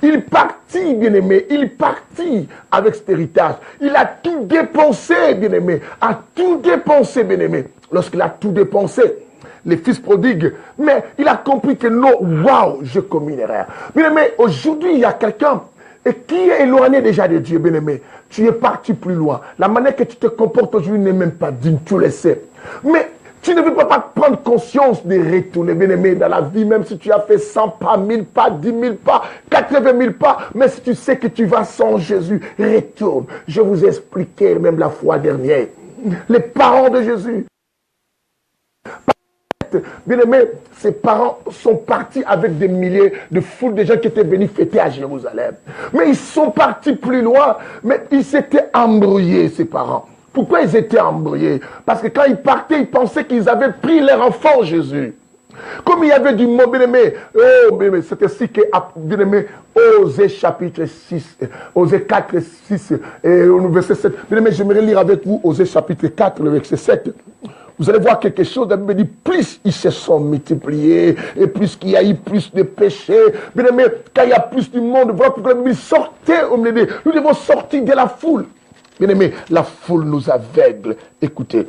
Il partit, bien aimé, il partit avec cet héritage. Il a tout dépensé, bien aimé, a tout dépensé, bien aimé. Lorsqu'il a tout dépensé, les fils prodigues, mais il a compris que non, waouh, j'ai commis une erreur. Bien aimé, aujourd'hui, il y a quelqu'un qui est éloigné déjà de Dieu, bien aimé. Tu es parti plus loin. La manière que tu te comportes aujourd'hui n'est même pas digne, tu le sais. Mais tu ne veux pas prendre conscience de retourner, bien aimé, dans la vie, même si tu as fait 100 pas, 1000 pas, 10 000 pas, 80 000 pas, mais si tu sais que tu vas sans Jésus, retourne. Je vous ai expliqué même la fois dernière. Les parents de Jésus, bien aimé, ses parents sont partis avec des milliers de foules de gens qui étaient venus fêter à Jérusalem. Mais ils sont partis plus loin, mais ils s'étaient embrouillés, ses parents. Pourquoi ils étaient embrouillés? Parce que quand ils partaient, ils pensaient qu'ils avaient pris leur enfant Jésus. Comme il y avait du mot, bien aimé, oh, bien aimé, c'est ainsi que, bien aimé, Osée chapitre 6, Osée 4, 6, et au verset 7. Bien aimé, j'aimerais lire avec vous Osée chapitre 4, le verset 7. Vous allez voir quelque chose, la Bible dit, plus ils se sont multipliés, et plus qu'il y a eu plus de péchés, bien aimé, quand il y a plus du monde, voilà pourquoi la Bible sortait au milieu. Nous devons sortir de la foule. Bien aimé, la foule nous aveugle. Écoutez,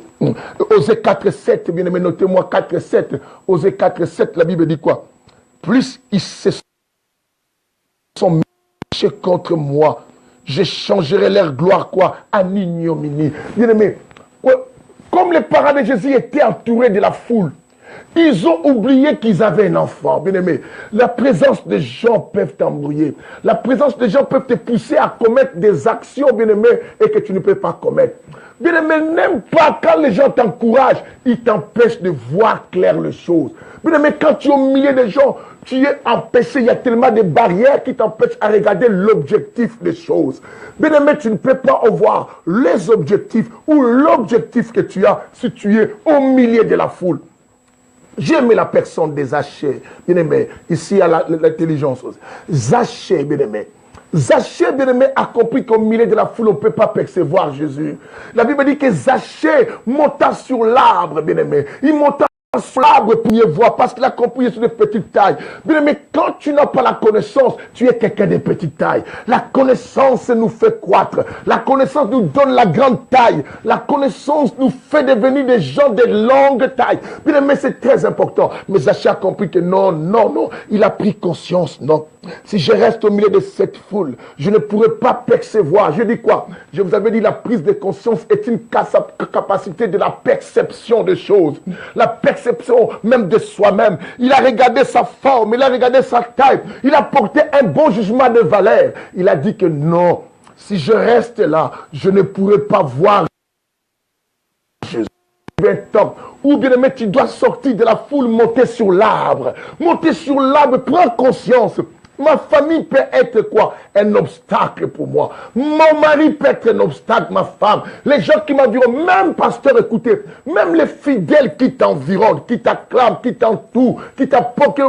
Osée 4, 7, bien aimé, notez-moi 4, 7. Osée 4, 7, la Bible dit quoi? Plus ils se sont méchés contre moi, je changerai leur gloire, quoi? En ignominie. Bien aimé, comme les parents de Jésus étaient entourés de la foule, ils ont oublié qu'ils avaient un enfant. Bien aimé, la présence des gens peuvent t'embrouiller. La présence des gens peuvent te pousser à commettre des actions, bien aimé, et que tu ne peux pas commettre. Bien aimé, n'aime pas quand les gens t'encouragent, ils t'empêchent de voir clair les choses. Bien aimé, quand tu es au milieu des gens, tu es empêché, il y a tellement de barrières qui t'empêchent à regarder l'objectif des choses. Bien aimé, tu ne peux pas voir les objectifs ou l'objectif que tu as si tu es au milieu de la foule. J'ai aimé la personne de Zachée, bien aimé, ici il y a l'intelligence. Zachée, bien aimé. Zachée, bien aimé, a compris qu'au milieu de la foule, on ne peut pas percevoir Jésus. La Bible dit que Zachée monta sur l'arbre, bien aimé. Il monta sur l'arbre pour mieux voir, parce qu'il a compris sur de petite taille. Bien aimé, quand tu n'as pas la connaissance, tu es quelqu'un de petite taille. La connaissance nous fait croître. La connaissance nous donne la grande taille. La connaissance nous fait devenir des gens de longue taille. Bien aimé, c'est très important. Mais Zachée a compris que non, non, non. Il a pris conscience, non. Si je reste au milieu de cette foule, je ne pourrai pas percevoir. Je dis quoi? Je vous avais dit, la prise de conscience est une capacité de la perception des choses. La perception même de soi-même. Il a regardé sa forme, il a regardé sa taille. Il a porté un bon jugement de valeur. Il a dit que non, si je reste là, je ne pourrai pas voir Jésus. bien top. Ou bien aimé, tu dois sortir de la foule, monter sur l'arbre. Monter sur l'arbre, prends conscience. Ma famille peut être quoi? Un obstacle pour moi. Mon mari peut être un obstacle, ma femme. Les gens qui m'environnent, même pasteur, écoutez, même les fidèles qui t'environnent, qui t'acclament, qui t'entourent, qui t'apportent,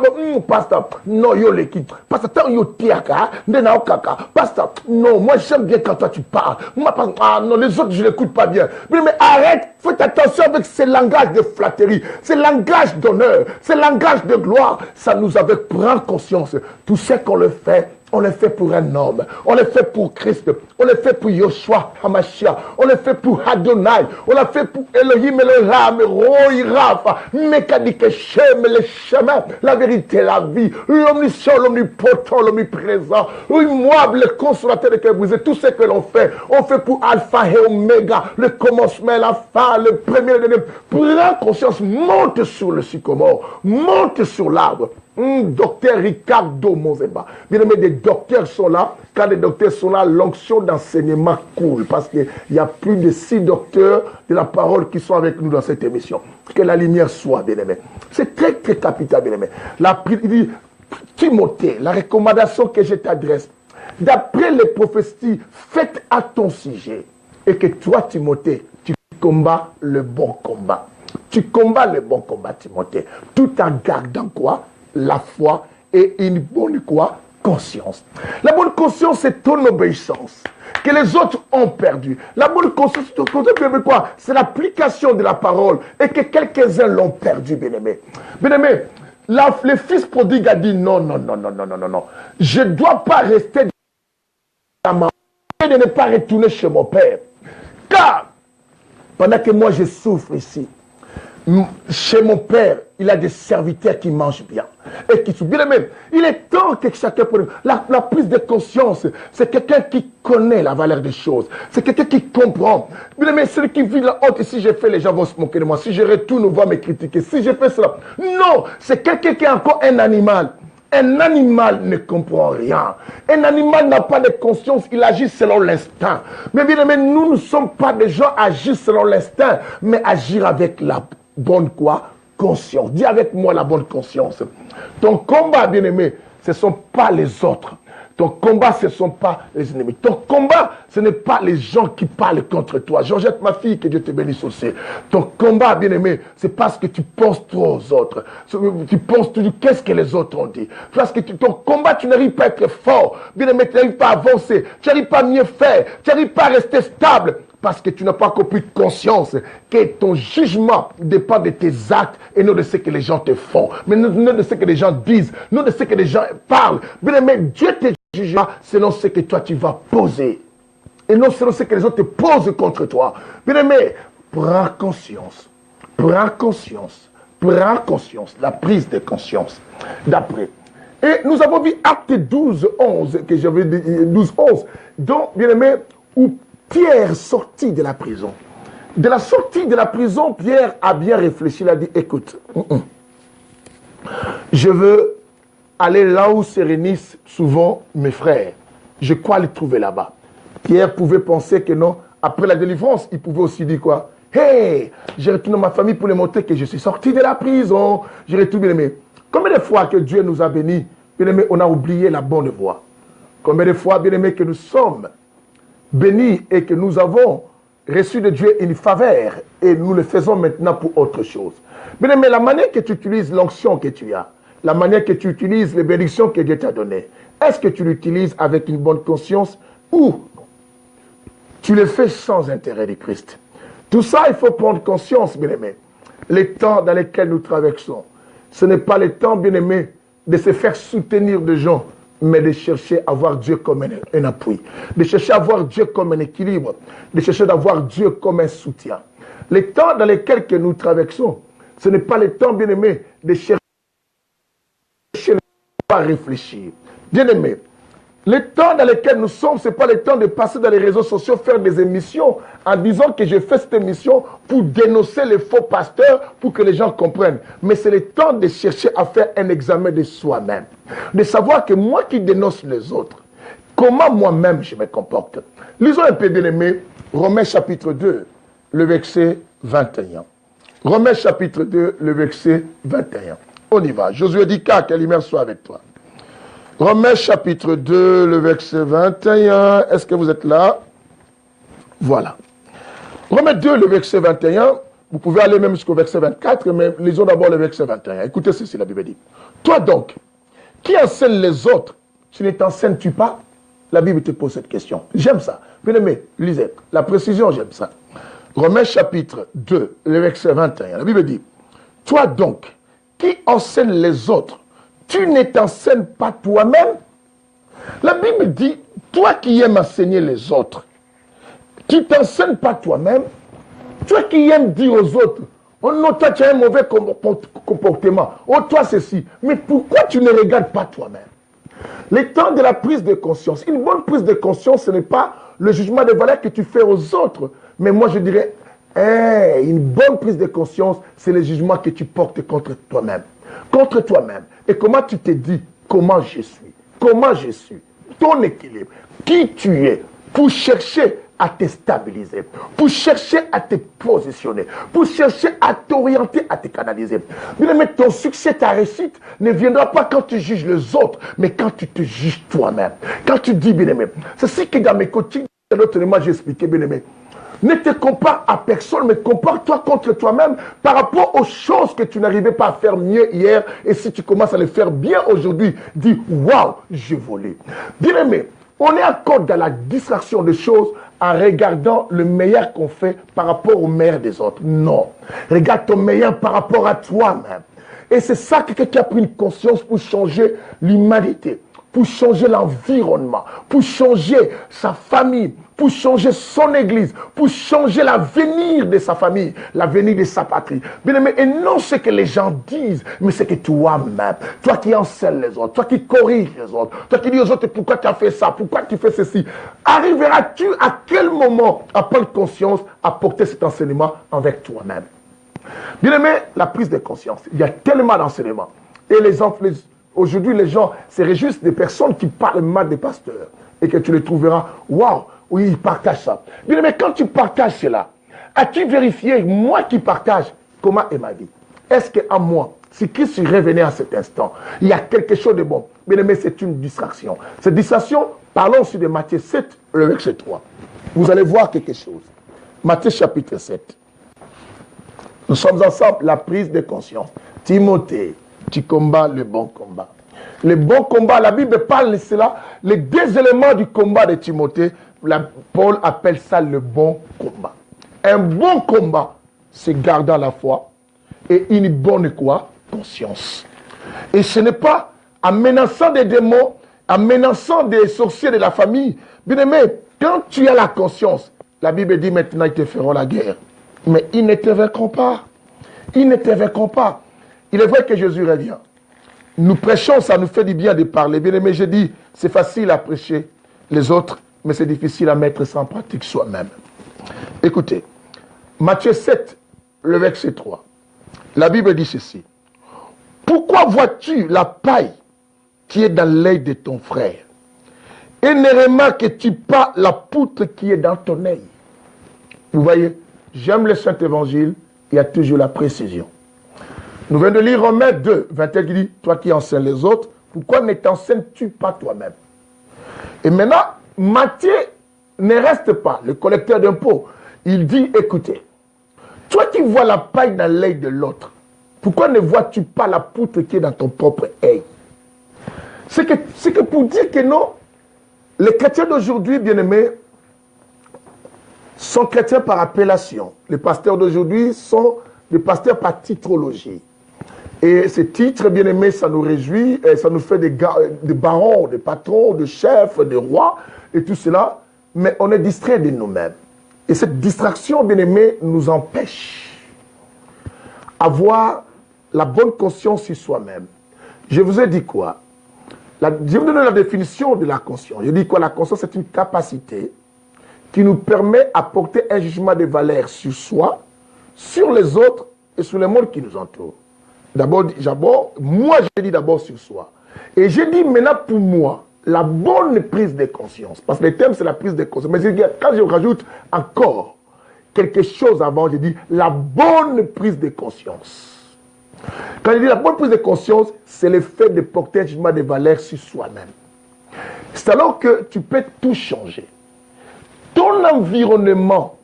pasteur, non, yo les quitte. Pasteur, yo tiaka, nena kaka. Pasteur, non, moi j'aime bien quand toi tu parles. Moi, ah non, les autres je l'écoute pas bien. Mais arrête, faites attention avec ces langages de flatterie, ces langages d'honneur, ces langages de gloire. Ça nous avait pris conscience. Tout ce qu'on le fait, on le fait pour un homme, on le fait pour Christ, on le fait pour Yoshua Hamashiach, on le fait pour Adonai, on le fait pour Elohim, Elohim, Roy, Rafa, Mécanique, Shem, les chemins, la vérité, la vie, l'omniscient, l'omnipotent, l'omniprésent, l'immuable, le consolateur de cœur brisé, tout ce que l'on fait, on fait pour Alpha et Oméga, le commencement, la fin, le premier, le dernier. Prends conscience, monte sur le sycomore, monte sur l'arbre. Docteur Ricardo Mozemba. Bien aimé, des docteurs sont là. Quand des docteurs sont là, l'onction d'enseignement coule. Parce qu'il y a plus de 6 docteurs de la parole qui sont avec nous dans cette émission. Que la lumière soit, bien aimé. C'est très, très capital, bien aimé. Il dit, Timothée, la recommandation que je t'adresse, d'après les prophéties faites à ton sujet, et que toi, Timothée, tu combats le bon combat. Tu combats le bon combat, Timothée, tout en gardant quoi? La foi et une bonne quoi? Conscience. La bonne conscience, c'est ton obéissance que les autres ont perdu. La bonne conscience, c'est quoi? C'est l'application de la parole et que quelques-uns l'ont perdu, bien-aimé. Bien-aimé, le fils prodigue a dit non, non, non, non, non, non, non, non. Je ne dois pas rester dans ma maman et de ne pas retourner chez mon père. Car, pendant que moi je souffre ici, chez mon père, il a des serviteurs qui mangent bien et qui souffrent. Bien même, il est temps que chacun prenne la prise de conscience. C'est quelqu'un qui connaît la valeur des choses. C'est quelqu'un qui comprend. Bien même, celui qui vit la honte, et si j'ai fait, les gens vont se moquer de moi. Si je retourne, on va me critiquer. Si j'ai fait cela. Non, c'est quelqu'un qui est encore un animal. Un animal ne comprend rien. Un animal n'a pas de conscience, il agit selon l'instinct. Mais bien aimé, nous ne sommes pas des gens à agir selon l'instinct, mais agir avec la bonne quoi? Conscience. Dis avec moi la bonne conscience. Ton combat, bien aimé, ce ne sont pas les autres. Ton combat, ce ne sont pas les ennemis. Ton combat, ce n'est pas les gens qui parlent contre toi. Georgette, ma fille, que Dieu te bénisse aussi. Ton combat, bien aimé, c'est parce que tu penses trop aux autres. Tu penses toujours, qu'est-ce que les autres ont dit. Parce que ton combat, tu n'arrives pas à être fort. Bien aimé, tu n'arrives pas à avancer. Tu n'arrives pas à mieux faire. Tu n'arrives pas à rester stable. Parce que tu n'as pas encore pris conscience que ton jugement dépend de tes actes et non de ce que les gens te font. Mais non de ce que les gens disent, non de ce que les gens parlent. Bien aimé, Dieu te jugera selon ce que toi tu vas poser. Et non selon ce que les autres te posent contre toi. Bien aimé, prends conscience. Prends conscience. Prends conscience. La prise de conscience. D'après. Et nous avons vu Acte 12, 11, que j'avais dit 12, 11, dont, bien aimé, où Pierre sortit de la prison. De la sortie de la prison, Pierre a bien réfléchi. Il a dit, écoute, je veux aller là où se réunissent souvent mes frères. Je crois les trouver là-bas. Pierre pouvait penser que non. Après la délivrance, il pouvait aussi dire quoi? Hey, je retourne dans ma famille pour les montrer que je suis sorti de la prison. Je retourne, bien aimé. Combien de fois que Dieu nous a bénis, bien aimé, on a oublié la bonne voie. Combien de fois, bien aimé, que nous sommes bénis et que nous avons reçu de Dieu une faveur et nous le faisons maintenant pour autre chose. Bien aimé, la manière que tu utilises l'onction que tu as, la manière que tu utilises les bénédictions que Dieu t'a données, est-ce que tu l'utilises avec une bonne conscience ou tu le fais sans intérêt du Christ? Tout ça, il faut prendre conscience, bien aimé. Les temps dans lesquels nous traversons, ce n'est pas le temps, bien aimé, de se faire soutenir de gens, mais de chercher à voir Dieu comme un appui, de chercher à voir Dieu comme un équilibre, de chercher à voir Dieu comme un soutien. Les temps dans lesquels que nous traversons, ce n'est pas le temps, bien aimé, de chercher à réfléchir. Bien aimé, le temps dans lequel nous sommes, ce n'est pas le temps de passer dans les réseaux sociaux, faire des émissions en disant que je fais cette émission pour dénoncer les faux pasteurs, pour que les gens comprennent. Mais c'est le temps de chercher à faire un examen de soi-même. De savoir que moi qui dénonce les autres, comment moi-même je me comporte. Lisons un peu, bien aimé, Romains chapitre 2, le verset 21. Romains chapitre 2, le verset 21. On y va. Josué dit que l'image soit avec toi. Romains chapitre 2, le verset 21. Est-ce que vous êtes là? Voilà. Romains 2, le verset 21. Vous pouvez aller même jusqu'au verset 24, mais lisons d'abord le verset 21. Écoutez ceci, la Bible dit. Toi donc, qui enseigne les autres, tu ne t'enseignes-tu pas? La Bible te pose cette question. J'aime ça. Bien aimé, lisez. La précision, j'aime ça. Romains chapitre 2, le verset 21. La Bible dit, toi donc, qui enseigne les autres, tu ne t'enseignes pas toi-même? La Bible dit, toi qui aimes enseigner les autres, tu ne t'enseignes pas toi-même? Toi qui aimes dire aux autres, oh non, toi tu as un mauvais comportement, oh toi ceci, mais pourquoi tu ne regardes pas toi-même? Le temps de la prise de conscience, une bonne prise de conscience, ce n'est pas le jugement de valeur que tu fais aux autres, mais moi je dirais, une bonne prise de conscience, c'est le jugement que tu portes contre toi-même. Contre toi-même. Et comment tu te dis, comment je suis, ton équilibre, qui tu es, pour chercher à te stabiliser, pour chercher à te positionner, pour chercher à t'orienter, à te canaliser. Bien aimé, ton succès, ta réussite ne viendra pas quand tu juges les autres, mais quand tu te juges toi-même. Quand tu dis, bien aimé, c'est ce que dans mes coachings, l'autre mois, j'ai expliqué, bien aimé. Ne te compare à personne, mais compare-toi contre toi-même par rapport aux choses que tu n'arrivais pas à faire mieux hier. Et si tu commences à les faire bien aujourd'hui, dis, waouh, j'ai volé. Bien aimé, on est encore dans la distraction des choses en regardant le meilleur qu'on fait par rapport au meilleur des autres. Non. Regarde ton meilleur par rapport à toi-même. Et c'est ça que quelqu'un a pris une conscience pour changer l'humanité, pour changer l'environnement, pour changer sa famille, pour changer son église, pour changer l'avenir de sa famille, l'avenir de sa patrie. Bien aimé, et non ce que les gens disent, mais c'est que toi-même, toi qui enseignes les autres, toi qui corriges les autres, toi qui dis aux autres pourquoi tu as fait ça, pourquoi tu fais ceci, arriveras-tu à quel moment à prendre conscience, à porter cet enseignement avec toi-même? Bien aimé, la prise de conscience, il y a tellement d'enseignements. Et les enfants, aujourd'hui les gens se réjouissent des personnes qui parlent mal des pasteurs et que tu les trouveras, waouh, oui, ils partagent ça. Bien aimé, quand tu partages cela, as-tu vérifié, moi qui partage, comment est ma vie? Est-ce qu'en moi, si Christ revenait à cet instant, il y a quelque chose de bon? Bien aimé, c'est une distraction. Cette distraction, parlons aussi de Matthieu 7, le verset 3. Vous allez voir quelque chose. Matthieu chapitre 7. Nous sommes ensemble, la prise de conscience. Timothée, tu combats le bon combat. Le bon combat, la Bible parle de cela. Les deux éléments du combat de Timothée, Paul appelle ça le bon combat. Un bon combat, c'est garder la foi et une bonne quoi? Conscience. Et ce n'est pas en menaçant des démons, en menaçant des sorciers de la famille. Bien aimé, quand tu as la conscience, la Bible dit maintenant ils te feront la guerre. Mais ils ne te vaincront pas. Ils ne te vaincront pas. Il est vrai que Jésus revient. Nous prêchons, ça nous fait du bien de parler. Bien aimé, je dis, c'est facile à prêcher les autres, mais c'est difficile à mettre ça en pratique soi-même. Écoutez, Matthieu 7, le verset 3. La Bible dit ceci. Pourquoi vois-tu la paille qui est dans l'œil de ton frère et ne remarques-tu pas la poutre qui est dans ton œil? Vous voyez, j'aime le Saint-Évangile, il y a toujours la précision. Nous venons de lire Romains 2, 21 qui dit, toi qui enseignes les autres, pourquoi ne t'enseignes-tu pas toi-même? Et maintenant, Matthieu ne reste pas, le collecteur d'impôts. Il dit, écoutez, toi qui vois la paille dans l'œil de l'autre, pourquoi ne vois-tu pas la poutre qui est dans ton propre œil? C'est que pour dire que non, les chrétiens d'aujourd'hui, bien-aimés, sont chrétiens par appellation. Les pasteurs d'aujourd'hui sont des pasteurs par titrologie. Et ces titres, bien aimés, ça nous réjouit, et ça nous fait des barons, des patrons, des chefs, des rois, et tout cela, mais on est distrait de nous-mêmes. Et cette distraction, bien aimés, nous empêche d'avoir la bonne conscience sur soi-même. Je vous ai dit quoi? Je vais vous donner la définition de la conscience. Je dis quoi? La conscience, c'est une capacité qui nous permet à porter un jugement de valeur sur soi, sur les autres et sur le monde qui nous entoure. D'abord, moi, je dis d'abord sur soi. Et je dis maintenant pour moi, la bonne prise de conscience. Parce que le thème, c'est la prise de conscience. Mais quand je rajoute encore, quelque chose avant, j'ai dit la bonne prise de conscience. Quand je dis la bonne prise de conscience, c'est le fait de porter un jugement de valeur sur soi-même. C'est alors que tu peux tout changer. Ton environnement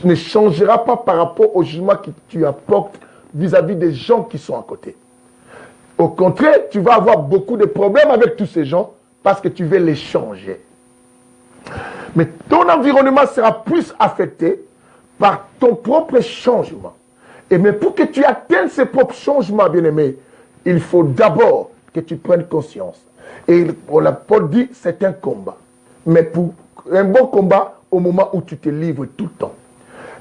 ne changera pas par rapport au jugement que tu apportes vis-à-vis des gens qui sont à côté. Au contraire, tu vas avoir beaucoup de problèmes avec tous ces gens parce que tu veux les changer. Mais ton environnement sera plus affecté par ton propre changement. Et mais pour que tu atteignes ce propre changement, bien-aimé, il faut d'abord que tu prennes conscience. Et Paul dit, c'est un combat. Mais pour un bon combat, au moment où tu te livres tout le temps.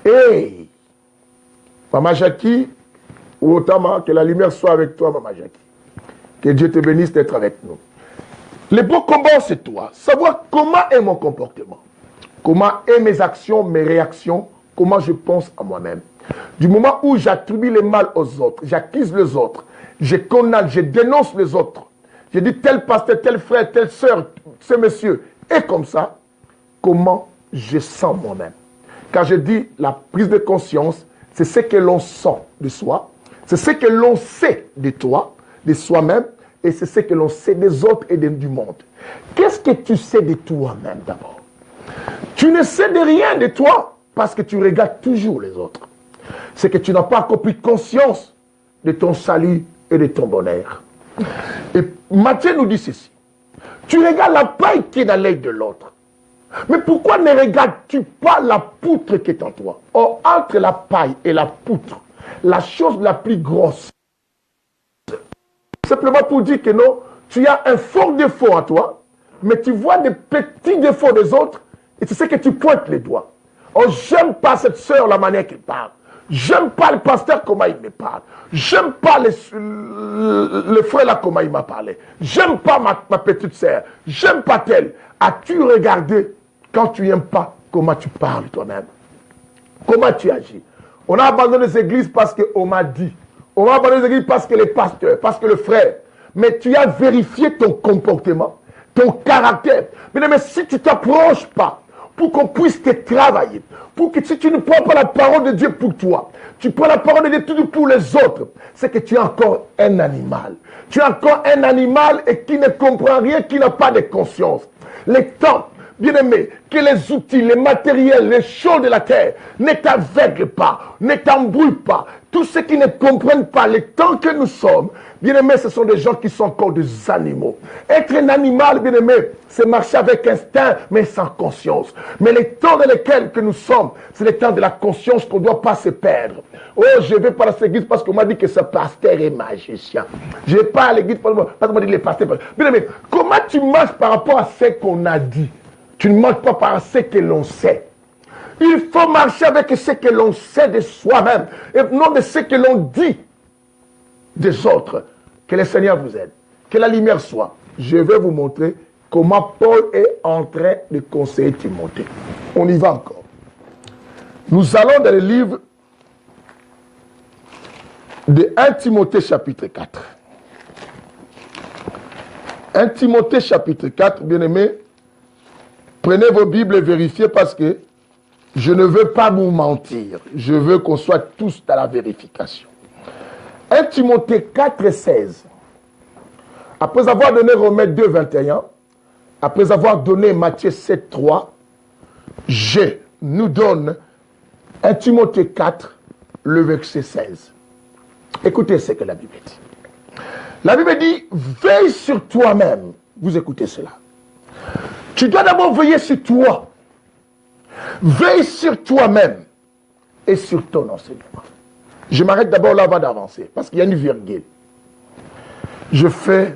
Et Maman Jackie, ou Otama, que la lumière soit avec toi, Maman Jackie. Que Dieu te bénisse d'être avec nous. Le bon combat, c'est toi. Savoir comment est mon comportement. Comment est mes actions, mes réactions. Comment je pense à moi-même. Du moment où j'attribue le mal aux autres, j'accuse les autres, je condamne, je dénonce les autres. Je dis tel pasteur, tel frère, telle soeur, ce monsieur est comme ça. Comment je sens moi-même. Quand je dis la prise de conscience, c'est ce que l'on sent de soi. C'est ce que l'on sait de toi, de soi-même. Et c'est ce que l'on sait des autres et du monde. Qu'est-ce que tu sais de toi-même d'abord? Tu ne sais de rien de toi parce que tu regardes toujours les autres. C'est que tu n'as pas encore pris conscience de ton salut et de ton bonheur. Et Matthieu nous dit ceci. Tu regardes la paille qui est dans l'œil de l'autre. Mais pourquoi ne regardes-tu pas la poutre qui est en toi? Or, entre la paille et la poutre, la chose la plus grosse, simplement pour dire que non, tu as un fort défaut en toi, mais tu vois des petits défauts des autres, et c'est ce que tu pointes les doigts. Oh, j'aime pas cette sœur, la manière qu'elle parle. J'aime pas le pasteur, comment il me parle. J'aime pas le frère là, comment il m'a parlé. J'aime pas ma petite sœur. J'aime pas telle. As-tu regardé quand tu n'aimes pas comment tu parles toi-même? Comment tu agis? On a abandonné les églises parce qu'on m'a dit. On a abandonné les églises parce que les pasteurs, parce que le frère. Mais tu as vérifié ton comportement, ton caractère. Mais si tu ne t'approches pas, pour qu'on puisse te travailler, pour que si tu ne prends pas la parole de Dieu pour toi, tu prends la parole de Dieu tout pour les autres, c'est que tu es encore un animal. Tu es encore un animal et qui ne comprend rien, qui n'a pas de conscience. Les temps, bien aimé, que les outils, les matériels, les choses de la terre ne t'aveuglent pas, ne t'embrouillent pas. Tous ceux qui ne comprennent pas les temps que nous sommes, bien aimé, ce sont des gens qui sont encore des animaux. Être un animal, bien aimé, c'est marcher avec instinct, mais sans conscience. Mais les temps dans lesquels que nous sommes, c'est les temps de la conscience qu'on ne doit pas se perdre. Oh, je vais pas à l'église parce qu'on m'a dit que ce pasteur est magicien. Je ne vais pas à l'église parce qu'on m'a dit que le pasteur est magicien. Bien aimé, comment tu marches par rapport à ce qu'on a dit? Tu ne marches pas par ce que l'on sait. Il faut marcher avec ce que l'on sait de soi-même et non de ce que l'on dit des autres. Que le Seigneur vous aide. Que la lumière soit. Je vais vous montrer comment Paul est en train de conseiller Timothée. On y va encore. Nous allons dans le livre de 1 Timothée chapitre 4. 1 Timothée chapitre 4, bien-aimés, prenez vos Bibles et vérifiez parce que je ne veux pas vous mentir. Je veux qu'on soit tous dans la vérification. 1 Timothée 4, 16. Après avoir donné Romains 2, 21, après avoir donné Matthieu 7, 3, je nous donne 1 Timothée 4, le verset 16. Écoutez ce que la Bible dit. La Bible dit, veille sur toi-même. Vous écoutez cela. Tu dois d'abord veiller sur toi. Veille sur toi-même et sur ton enseignement. Je m'arrête d'abord là avant d'avancer, parce qu'il y a une virgule. Je fais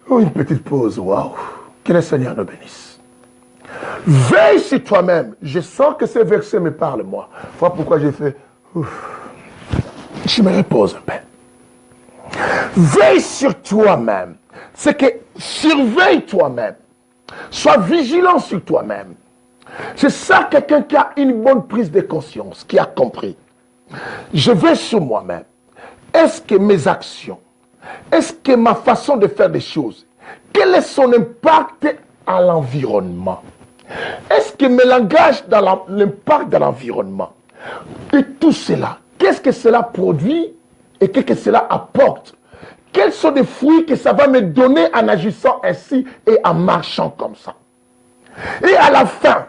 une petite pause. Waouh! Que le Seigneur nous bénisse. Veille sur toi-même. Je sens que ce verset me parle, moi. Voilà pourquoi j'ai fait. Je me repose un peu. Veille sur toi-même. C'est que surveille toi-même. Sois vigilant sur toi-même. C'est ça quelqu'un qui a une bonne prise de conscience, qui a compris. Je vais sur moi-même. Est-ce que mes actions, est-ce que ma façon de faire des choses, quel est son impact à l'environnement? Est-ce qu'est-ce qui me l'engage dans l'impact de l'environnement? Et tout cela, qu'est-ce que cela produit et qu'est-ce que cela apporte? Quels sont les fruits que ça va me donner en agissant ainsi et en marchant comme ça? Et à la fin,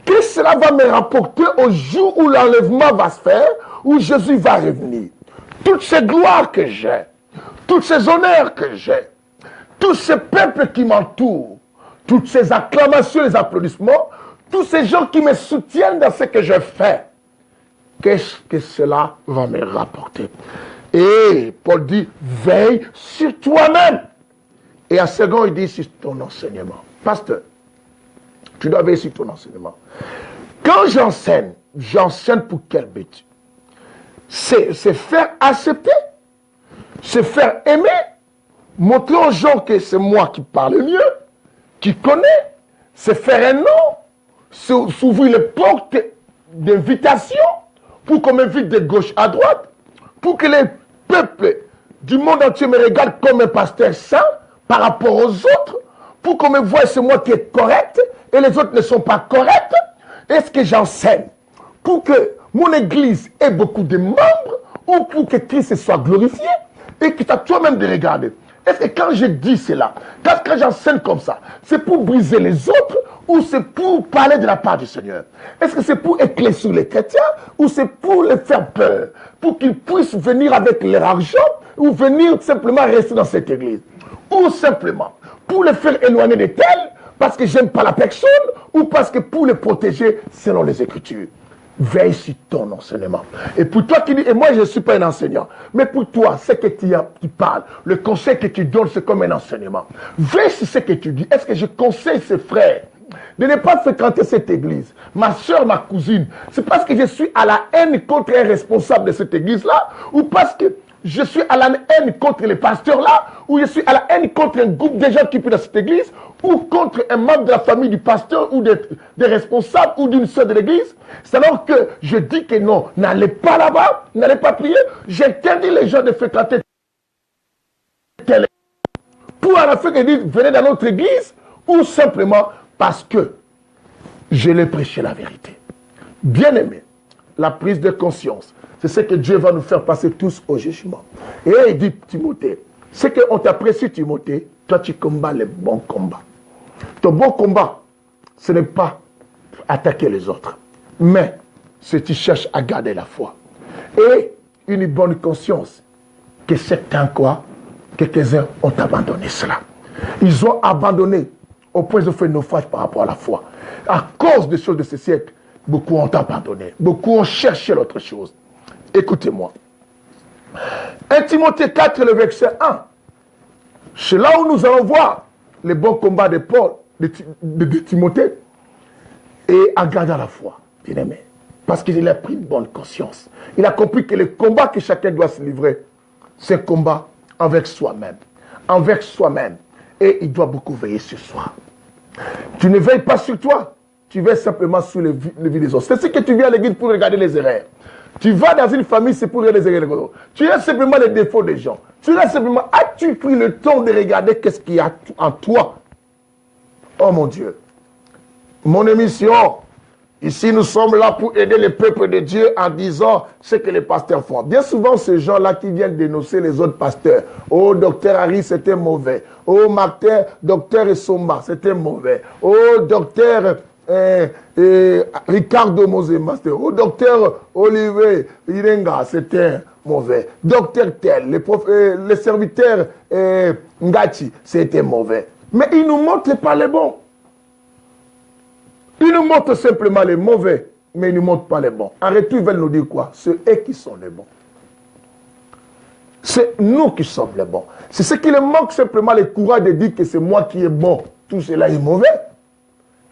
qu'est-ce que cela va me rapporter au jour où l'enlèvement va se faire, où Jésus va revenir? Toutes ces gloires que j'ai, toutes ces honneurs que j'ai, tous ces peuples qui m'entourent, toutes ces acclamations, les applaudissements, tous ces gens qui me soutiennent dans ce que je fais, qu'est-ce que cela va me rapporter? Et Paul dit, veille sur toi-même. Et à second, il dit, sur ton enseignement. Pasteur, tu dois veiller sur ton enseignement. Quand j'enseigne, j'enseigne pour quel but? C'est faire accepter, c'est faire aimer, montrer aux gens que c'est moi qui parle mieux, qui connais, c'est faire un nom, s'ouvrir les portes d'invitation pour qu'on m'invite de gauche à droite, pour que les peuples du monde entier me regardent comme un pasteur saint par rapport aux autres, pour qu'on me voie c'est moi qui est correct et les autres ne sont pas corrects. Est-ce que j'enseigne pour que mon église ait beaucoup de membres ou pour que Christ soit glorifié et que tu as toi-même de regarder? Est-ce que quand je dis cela, quand j'enseigne comme ça, c'est pour briser les autres ou c'est pour parler de la part du Seigneur? Est-ce que c'est pour éclaircir les chrétiens ou c'est pour les faire peur, pour qu'ils puissent venir avec leur argent ou venir simplement rester dans cette église? Ou simplement pour les faire éloigner de tels parce que j'aime pas la personne ou parce que pour les protéger selon les Écritures? Veille sur ton enseignement. Et pour toi qui dis, et moi je ne suis pas un enseignant, mais pour toi, ce que tu parles, le conseil que tu donnes, c'est comme un enseignement. Veille sur ce que tu dis. Est-ce que je conseille ses frères de ne pas fréquenter cette église? Ma soeur, ma cousine, c'est parce que je suis à la haine contre un responsable de cette église-là, ou parce que je suis à la haine contre les pasteurs-là, ou je suis à la haine contre un groupe de gens qui sont dans cette église, ou contre un membre de la famille du pasteur, ou des responsables, ou d'une soeur de l'église. C'est alors que je dis que non, n'allez pas là-bas, n'allez pas prier. J'interdis les gens de fréquenter telle église. Pour à la fin qu'ils disent, venez dans notre église, ou simplement parce que je l'ai prêché la vérité. Bien aimé, la prise de conscience, c'est ce que Dieu va nous faire passer tous au jugement. Et là, il dit, Timothée, c'est qu'on t'apprécie, Timothée, toi tu combats les bons combats. Ton bon combat, ce n'est pas attaquer les autres, mais c'est que tu cherches à garder la foi. Et une bonne conscience que certains, quelques-uns ont abandonné cela. Ils ont abandonné au point de faire naufrage par rapport à la foi. À cause des choses de ce siècle, beaucoup ont abandonné. Beaucoup ont cherché l'autre chose. Écoutez-moi. 1 Timothée 4, le verset 1. C'est là où nous allons voir les bons combats de Paul, de Timothée, et en gardant la foi, bien aimé. Parce qu'il a pris une bonne conscience. Il a compris que le combat que chacun doit se livrer, c'est un combat avec soi-même. Envers soi-même. Et il doit beaucoup veiller sur soi. Tu ne veilles pas sur toi. Tu veilles simplement sur les vies des autres. C'est ce que tu viens à l'église pour regarder les erreurs. Tu vas dans une famille, c'est pour regarder les erreurs des autres. Tu regardes simplement les défauts des gens. Tu regardes simplement, as-tu pris le temps de regarder qu'est-ce qu'il y a en toi? Oh mon Dieu. Mon émission, ici nous sommes là pour aider le peuple de Dieu en disant ce que les pasteurs font. Bien souvent, ces gens-là qui viennent dénoncer les autres pasteurs. Oh, docteur Harry, c'était mauvais. Oh, Martin, docteur Essomba, c'était mauvais. Oh, docteur Ricardo Mosema, c'était. Oh, docteur Olivier Irenga, c'était mauvais. Docteur Tel, les serviteurs Ngati, c'était mauvais. Mais ils ne nous montrent pas les bons. Ils nous montrent simplement les mauvais, mais ils ne nous montrent pas les bons. En retour, ils veulent nous dire quoi? C'est eux qui sont les bons. C'est nous qui sommes les bons. C'est ce qui leur manque simplement le courage de dire que c'est moi qui est bon. Tout cela est mauvais.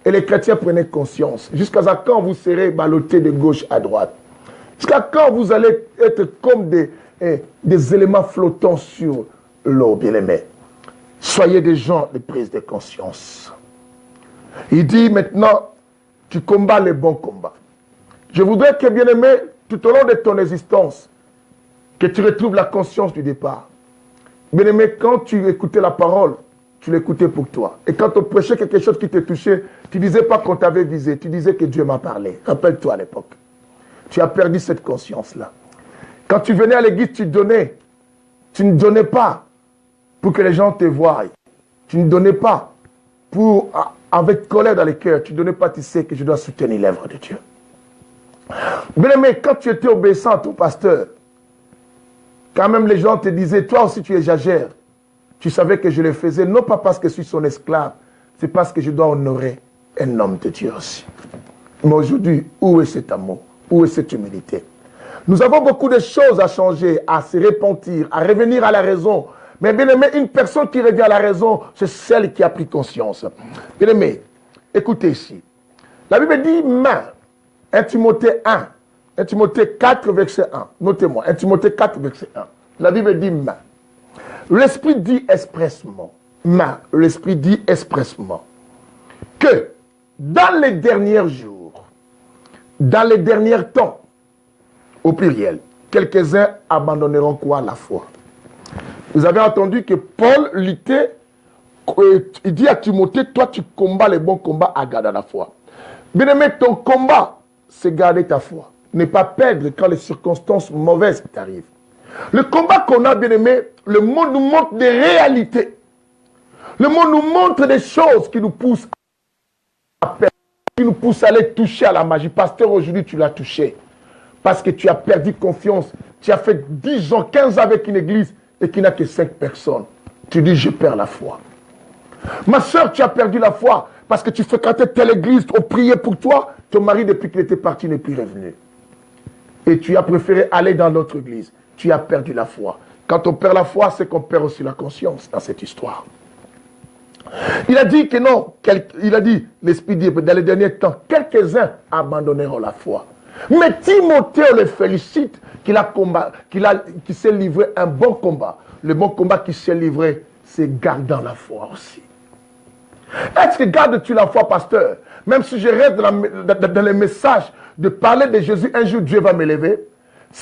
Et les chrétiens prenaient conscience. Jusqu'à quand vous serez ballottés de gauche à droite? Jusqu'à quand vous allez être comme des éléments flottants sur l'eau, bien-aimés? Soyez des gens de prise de conscience. Il dit maintenant, tu combats les bons combats. Je voudrais que, bien-aimé, tout au long de ton existence, que tu retrouves la conscience du départ. Bien-aimé, quand tu écoutais la parole, tu l'écoutais pour toi. Et quand on prêchait quelque chose qui te touchait, tu ne disais pas qu'on t'avait visé, tu disais que Dieu m'a parlé. Rappelle-toi à l'époque. Tu as perdu cette conscience-là. Quand tu venais à l'église, tu donnais. Tu ne donnais pas pour que les gens te voient. Tu ne donnais pas avec colère dans les cœurs. Tu ne donnais pas, tu sais que je dois soutenir l'œuvre de Dieu. Bien-aimé, quand tu étais obéissant à ton pasteur, quand même les gens te disaient, toi aussi tu exagères. Tu savais que je le faisais, non pas parce que je suis son esclave, c'est parce que je dois honorer un homme de Dieu aussi. Mais aujourd'hui, où est cet amour? Où est cette humilité? Nous avons beaucoup de choses à changer, à se repentir, à revenir à la raison. Mais bien aimé, une personne qui revient à la raison, c'est celle qui a pris conscience. Bien aimé, écoutez ici. La Bible dit main. 1 Timothée 1. 1 Timothée 4, verset 1. Notez-moi. 1 Timothée 4, verset 1. La Bible dit main. L'Esprit dit expressement, l'Esprit dit expressement, que dans les derniers jours, dans les derniers temps, au pluriel, quelques-uns abandonneront quoi? La foi. Vous avez entendu que Paul luttait, il dit à Timothée, toi tu combats les bons combats à garder la foi. Bien aimé, ton combat, c'est garder ta foi. Ne pas perdre quand les circonstances mauvaises t'arrivent. Le combat qu'on a, bien aimé, le monde nous montre des réalités. Le monde nous montre des choses qui nous poussent à perdre, qui nous poussent à aller toucher à la magie. Pasteur, aujourd'hui, tu l'as touché. Parce que tu as perdu confiance. Tu as fait 10 ans, 15 ans avec une église et qui n'a que 5 personnes. Tu dis, je perds la foi. Ma soeur, tu as perdu la foi parce que tu fréquentais telle église, on priait pour toi. Ton mari, depuis qu'il était parti, n'est plus revenu. Et tu as préféré aller dans l'autre église. Tu as perdu la foi. Quand on perd la foi, c'est qu'on perd aussi la conscience dans cette histoire. Il a dit que non, il a dit, l'Esprit dit, dans les derniers temps, quelques-uns abandonneront la foi. Mais Timothée, on le félicite qu'il s'est livré un bon combat. Le bon combat qu'il s'est livré, c'est gardant la foi aussi. Est-ce que gardes-tu la foi, pasteur? Même si je reste dans les messages de parler de Jésus, un jour Dieu va m'élever.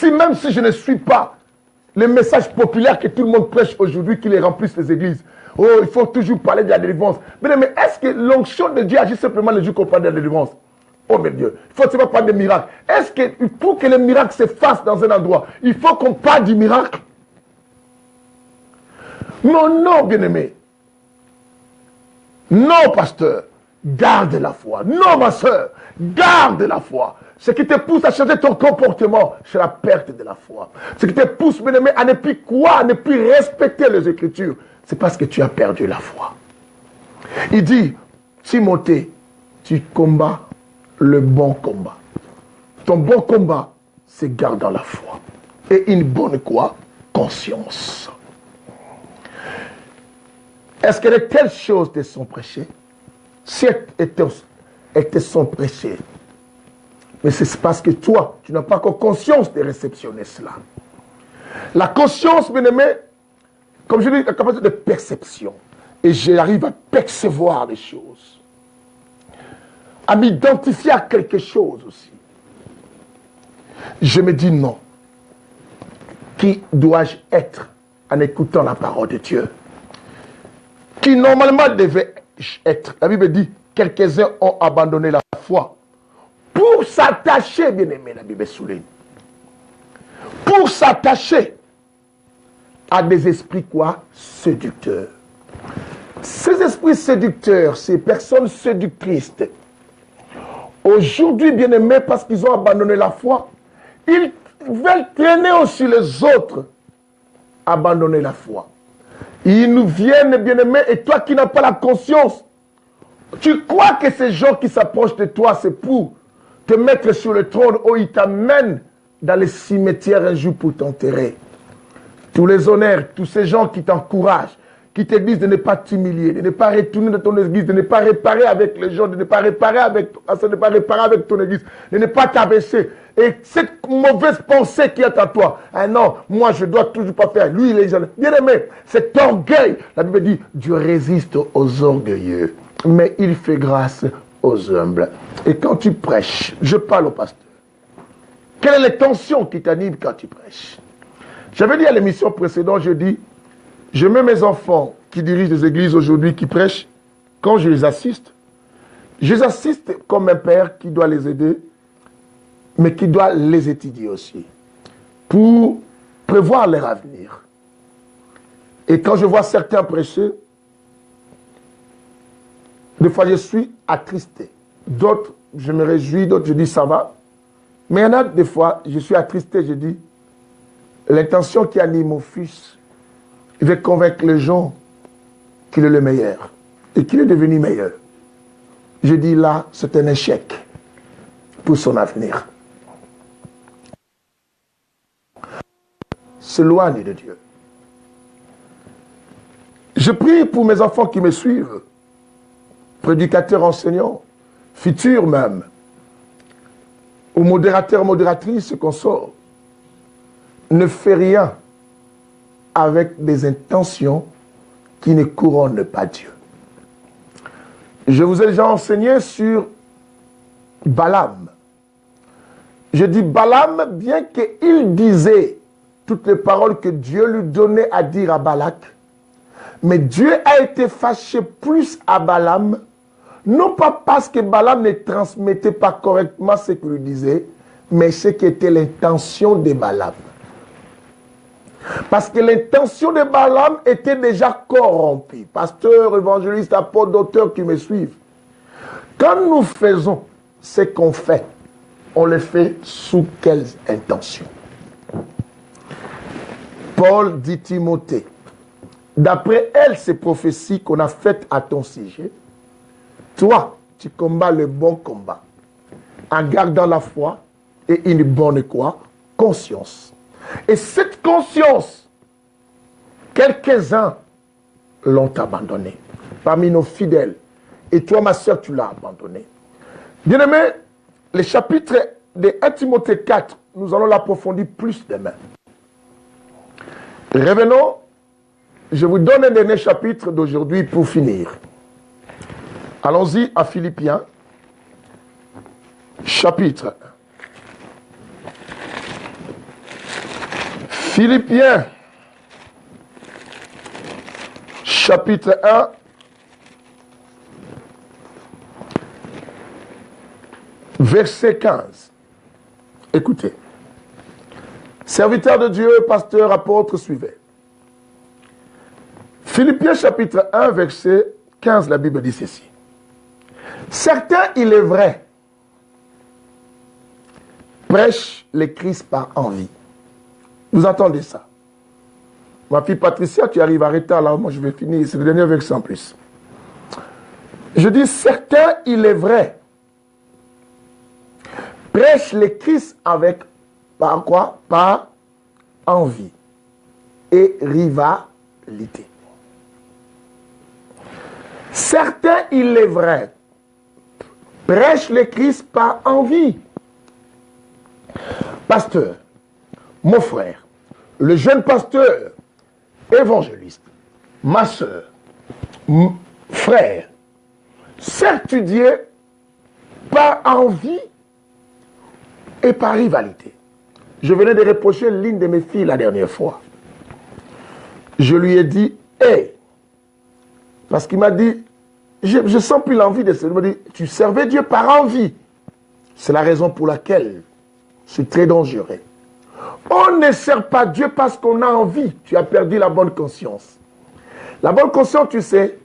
Même si je ne suis pas les messages populaires que tout le monde prêche aujourd'hui, qui les remplissent les églises. Oh, il faut toujours parler de la délivrance. Mais est-ce que l'onction de Dieu agit simplement le jour qu'on parle de la délivrance? Oh mon Dieu, il faut seulement parler de miracles. Est-ce que pour que le miracle se fasse dans un endroit, il faut qu'on parle du miracle? Non, non, bien-aimé. Non, pasteur, garde la foi. Non, ma soeur, garde la foi. Ce qui te pousse à changer ton comportement, c'est la perte de la foi. Ce qui te pousse, bien-aimé, à ne plus croire, à ne plus respecter les Écritures, c'est parce que tu as perdu la foi. Il dit, Timothée, tu combats le bon combat. Ton bon combat, c'est gardant la foi. Et une bonne quoi? Conscience. Est-ce que de telles choses te sont prêchées? Si elles te sont prêchées, mais c'est parce que toi, tu n'as pas encore conscience de réceptionner cela. La conscience, bien aimé, comme je dis, la capacité de perception. Et j'arrive à percevoir les choses. À m'identifier à quelque chose aussi. Je me dis non. Qui dois-je être en écoutant la parole de Dieu? Qui normalement devait être. La Bible dit, quelques-uns ont abandonné la foi. Pour s'attacher, bien aimé, la Bible souligne. Pour s'attacher à des esprits quoi? Séducteurs. Ces esprits séducteurs, ces personnes séductrices, aujourd'hui, bien aimés, parce qu'ils ont abandonné la foi, ils veulent traîner aussi les autres abandonner la foi. Ils nous viennent, bien aimés, et toi qui n'as pas la conscience, tu crois que ces gens qui s'approchent de toi, c'est pour te mettre sur le trône où ils t'amènent dans les cimetières un jour pour t'enterrer. Tous les honneurs, tous ces gens qui t'encouragent, qui te disent de ne pas t'humilier, de ne pas retourner dans ton église, de ne pas réparer avec les gens, de ne pas réparer avec ton église, de ne pas t'abaisser. Et cette mauvaise pensée qui est en toi, ah non, moi je dois toujours pas faire, lui il est jeune. Bien aimé, cet orgueil, la Bible dit, Dieu résiste aux orgueilleux, mais il fait grâce aux humbles. Et quand tu prêches, je parle au pasteur. Quelle est la tension qui t'anime quand tu prêches? J'avais dit à l'émission précédente, je dis, je mets mes enfants qui dirigent des églises aujourd'hui, qui prêchent, quand je les assiste comme un père qui doit les aider, mais qui doit les étudier aussi, pour prévoir leur avenir. Et quand je vois certains prêcher, des fois je suis attristé. D'autres, je me réjouis, d'autres, je dis ça va. Mais il y en a des fois, je suis attristé, je dis, l'intention qui anime mon fils, il veut convaincre les gens qu'il est le meilleur et qu'il est devenu meilleur. Je dis là, c'est un échec pour son avenir. S'éloigne de Dieu. Je prie pour mes enfants qui me suivent, prédicateurs, enseignants, futurs même, aux modérateurs, modératrices, consorts. Ne fais rien avec des intentions qui ne couronnent pas Dieu. Je vous ai déjà enseigné sur Balaam. Je dis Balaam, bien qu'il disait toutes les paroles que Dieu lui donnait à dire à Balak, mais Dieu a été fâché plus à Balaam, non pas parce que Balaam ne transmettait pas correctement ce qu'il lui disait, mais ce qui était l'intention de Balaam. Parce que l'intention de Balaam était déjà corrompue. Pasteur, évangéliste, apôtre, d'auteur qui me suivent. Quand nous faisons ce qu'on fait, on le fait sous quelles intentions? Paul dit Timothée, d'après elle, ces prophéties qu'on a faites à ton sujet, toi, tu combats le bon combat, en gardant la foi et une bonne quoi? Conscience. Et cette conscience, quelques-uns l'ont abandonnée, parmi nos fidèles. Et toi, ma soeur, tu l'as abandonné. Bien-aimé, le chapitre de 1 Timothée 4, nous allons l'approfondir plus demain. Revenons, je vous donne un dernier chapitre d'aujourd'hui pour finir. Allons-y à Philippiens, chapitre 1. Philippiens, chapitre 1, verset 15. Écoutez. Serviteur de Dieu, pasteur, apôtre, suivez. Philippiens, chapitre 1, verset 15, la Bible dit ceci. Certains, il est vrai, prêchent le Christ par envie. Vous entendez ça? Ma fille Patricia, tu arrives à retard, là, moi je vais finir, c'est le dernier verset en plus. Je dis, certains, il est vrai, prêchent le Christ avec, par quoi? Par envie et rivalité. Certains, il est vrai, prêchent le Christ par envie. Pasteur, mon frère, le jeune pasteur, évangéliste, ma soeur, frère, certes tu dis par envie et par rivalité. Je venais de reprocher l'une de mes filles la dernière fois. Je lui ai dit, hey, parce qu'il m'a dit, je sens plus l'envie de ça. Il m'a dit, tu servais Dieu par envie. C'est la raison pour laquelle c'est très dangereux. On ne sert pas Dieu parce qu'on a envie. Tu as perdu la bonne conscience. La bonne conscience, tu sais,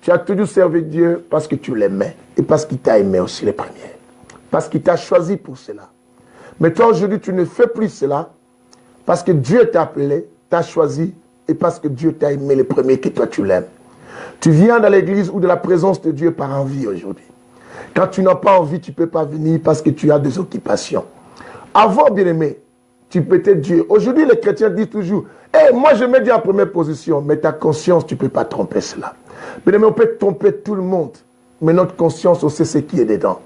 tu as toujours servi Dieu parce que tu l'aimais et parce qu'il t'a aimé aussi les premiers. Parce qu'il t'a choisi pour cela. Mais toi, aujourd'hui, tu ne fais plus cela parce que Dieu t'a appelé, t'a choisi et parce que Dieu t'a aimé les premiers, que toi, tu l'aimes. Tu viens dans l'église ou de la présence de Dieu par envie aujourd'hui. Quand tu n'as pas envie, tu ne peux pas venir parce que tu as des occupations. Avant, bien-aimé, tu peux être Dieu. Aujourd'hui, les chrétiens disent toujours, hey, moi je mets Dieu en première position, mais ta conscience, tu ne peux pas tromper cela. Bien-aimé, on peut tromper tout le monde, mais notre conscience, on sait ce qui est dedans.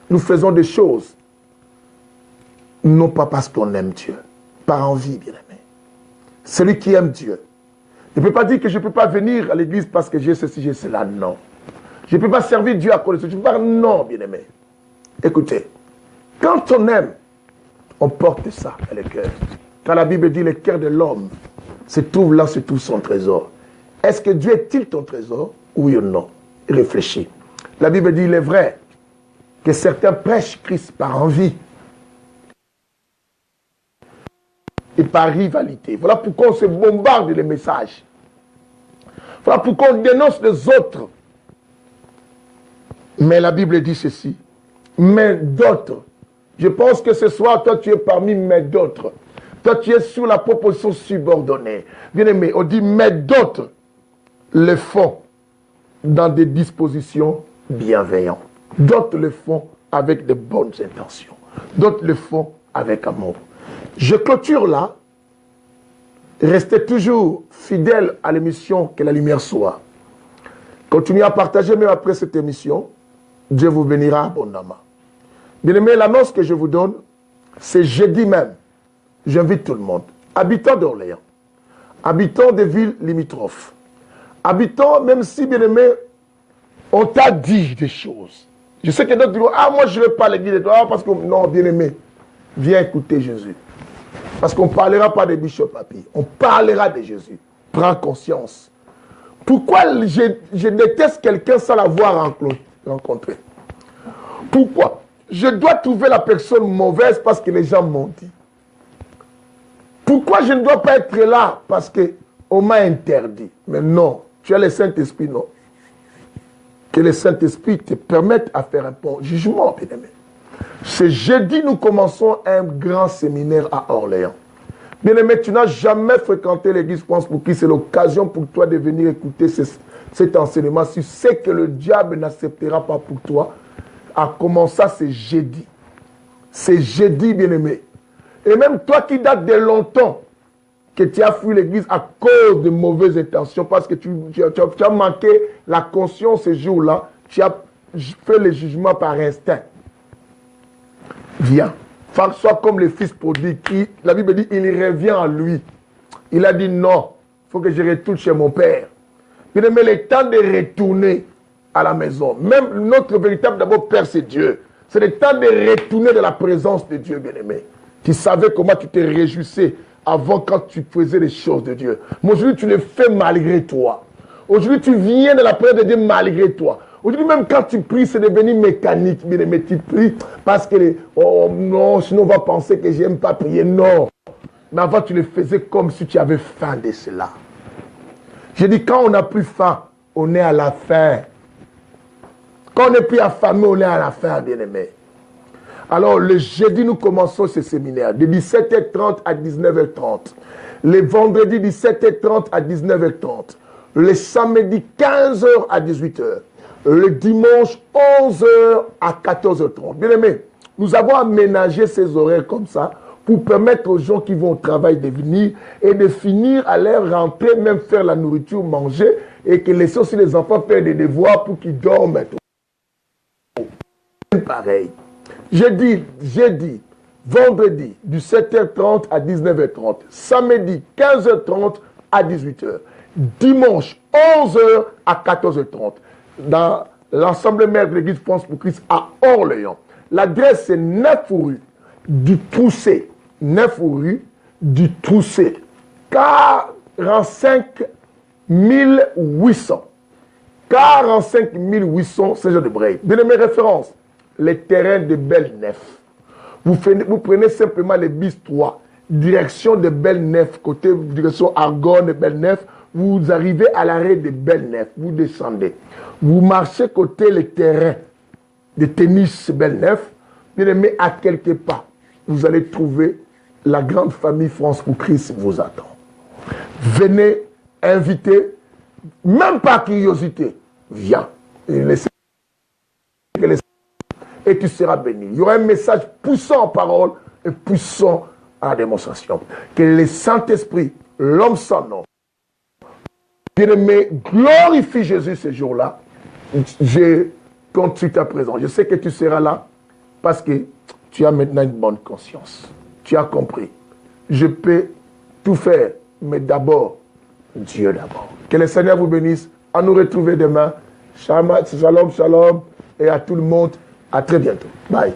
Nous faisons des choses, non pas parce qu'on aime Dieu, par envie, bien-aimé. Celui qui aime Dieu ne peut pas dire que je ne peux pas venir à l'église parce que j'ai ceci, j'ai cela. Non. Je ne peux pas servir Dieu à cause de ça. Je ne peux pas. Non, bien-aimé. Écoutez, quand on aime, on porte ça à le cœur. Quand la Bible dit le cœur de l'homme se trouve là, se trouve son trésor. Est-ce que Dieu est-il ton trésor? Oui ou non? Réfléchis. La Bible dit, il est vrai que certains prêchent Christ par envie et par rivalité. Voilà pourquoi on se bombarde les messages. Voilà pourquoi on dénonce les autres. Mais la Bible dit ceci. Mais d'autres. Je pense que ce soir, toi, tu es parmi mais d'autres. Toi, tu es sous la proposition subordonnée. Bien-aimé, on dit mais d'autres le font dans des dispositions bienveillantes. D'autres le font avec de bonnes intentions. D'autres le font avec amour. Je clôture là. Restez toujours fidèles à l'émission Que la lumière soit. Continuez à partager même après cette émission. Dieu vous bénira abondamment. Bien-aimés, l'annonce que je vous donne, c'est jeudi même. J'invite tout le monde. Habitants d'Orléans, habitants des villes limitrophes, habitants, même si, bien-aimés, on t'a dit des choses. Je sais que d'autres diront, ah, moi, je ne vais pas les guider. Ah, parce que, non, bien-aimé, viens écouter Jésus. Parce qu'on ne parlera pas de Bishop Papi. On parlera de Jésus. Prends conscience. Pourquoi je déteste quelqu'un sans l'avoir rencontré? Pourquoi? Je dois trouver la personne mauvaise parce que les gens m'ont dit. Pourquoi je ne dois pas être là? Parce qu'on m'a interdit. Mais non, tu as le Saint-Esprit, non? Que le Saint-Esprit te permette à faire un bon jugement, bien-aimé. Ce jeudi, nous commençons un grand séminaire à Orléans. Bien-aimé, tu n'as jamais fréquenté l'église France pour qui c'est l'occasion pour toi de venir écouter cet enseignement. Si c'est que le diable n'acceptera pas pour toi, à commencer c'est jeudi. C'est jeudi, bien-aimé. Et même toi qui date de longtemps, que tu as fui l'église à cause de mauvaises intentions, parce que tu as manqué la conscience ce jour-là, tu as fait le jugement par instinct. Viens. Sois comme le fils prodigue qui, la Bible dit, il revient à lui. Il a dit non, il faut que je retourne chez mon père. Bien aimé, le temps de retourner à la maison. Même notre véritable d'abord Père, c'est Dieu. C'est le temps de retourner de la présence de Dieu, bien aimé. Tu savais comment tu te réjouissais avant quand tu faisais les choses de Dieu. Mais aujourd'hui, tu le fais malgré toi. Aujourd'hui, tu viens de la présence de Dieu malgré toi. Aujourd'hui, même quand tu pries, c'est devenu mécanique. Bien aimé, tu pries parce que, oh non, sinon on va penser que j'aime pas prier. Non. Mais avant, tu le faisais comme si tu avais faim de cela. J'ai dit, quand on n'a plus faim, on est à la fin. Quand on n'est plus affamé, on est à la fin, bien aimé. Alors, le jeudi, nous commençons ce séminaire de 17h30 à 19h30. Le vendredi, 17h30 à 19h30. Le samedi, 15h à 18h. Le dimanche, 11h à 14h30. Bien aimé, nous avons aménagé ces horaires comme ça pour permettre aux gens qui vont au travail de venir et de finir à leur rentrée, même faire la nourriture, manger, et que laisser aussi les enfants faire des devoirs pour qu'ils dorment. Pareil. Jeudi, vendredi, du 7h30 à 19h30. Samedi, 15h30 à 18h. Dimanche, 11h à 14h30. Dans l'Assemblée mère de l'Église France pour Christ à Orléans. L'adresse c'est 9 rue du Troussé. 9 rue du Troussé. 45 800. 45 800, c'est Jean de Breuil. Bien mes références. Les terrains de Belle-Nef. Vous prenez simplement les bis 3, direction de Belle-Nef, côté direction Argonne de Belle-Nef, vous arrivez à l'arrêt de Belle-Nef, vous descendez. Vous marchez côté les terrains de tennis Belle-Nef, bien aimé, à quelques pas, vous allez trouver la grande famille France pour Christ vous attend. Venez, invitez, même par curiosité, viens. Et tu seras béni. Il y aura un message puissant en parole et puissant à la démonstration. Que le Saint-Esprit, l'homme sans nom, bien-aimé, glorifie Jésus ce jour-là. Je compte sur ta présence. Je sais que tu seras là parce que tu as maintenant une bonne conscience. Tu as compris. Je peux tout faire, mais d'abord, Dieu d'abord. Que le Seigneur vous bénisse. À nous retrouver demain. Shalom, shalom. Et à tout le monde. À très bientôt. Bye.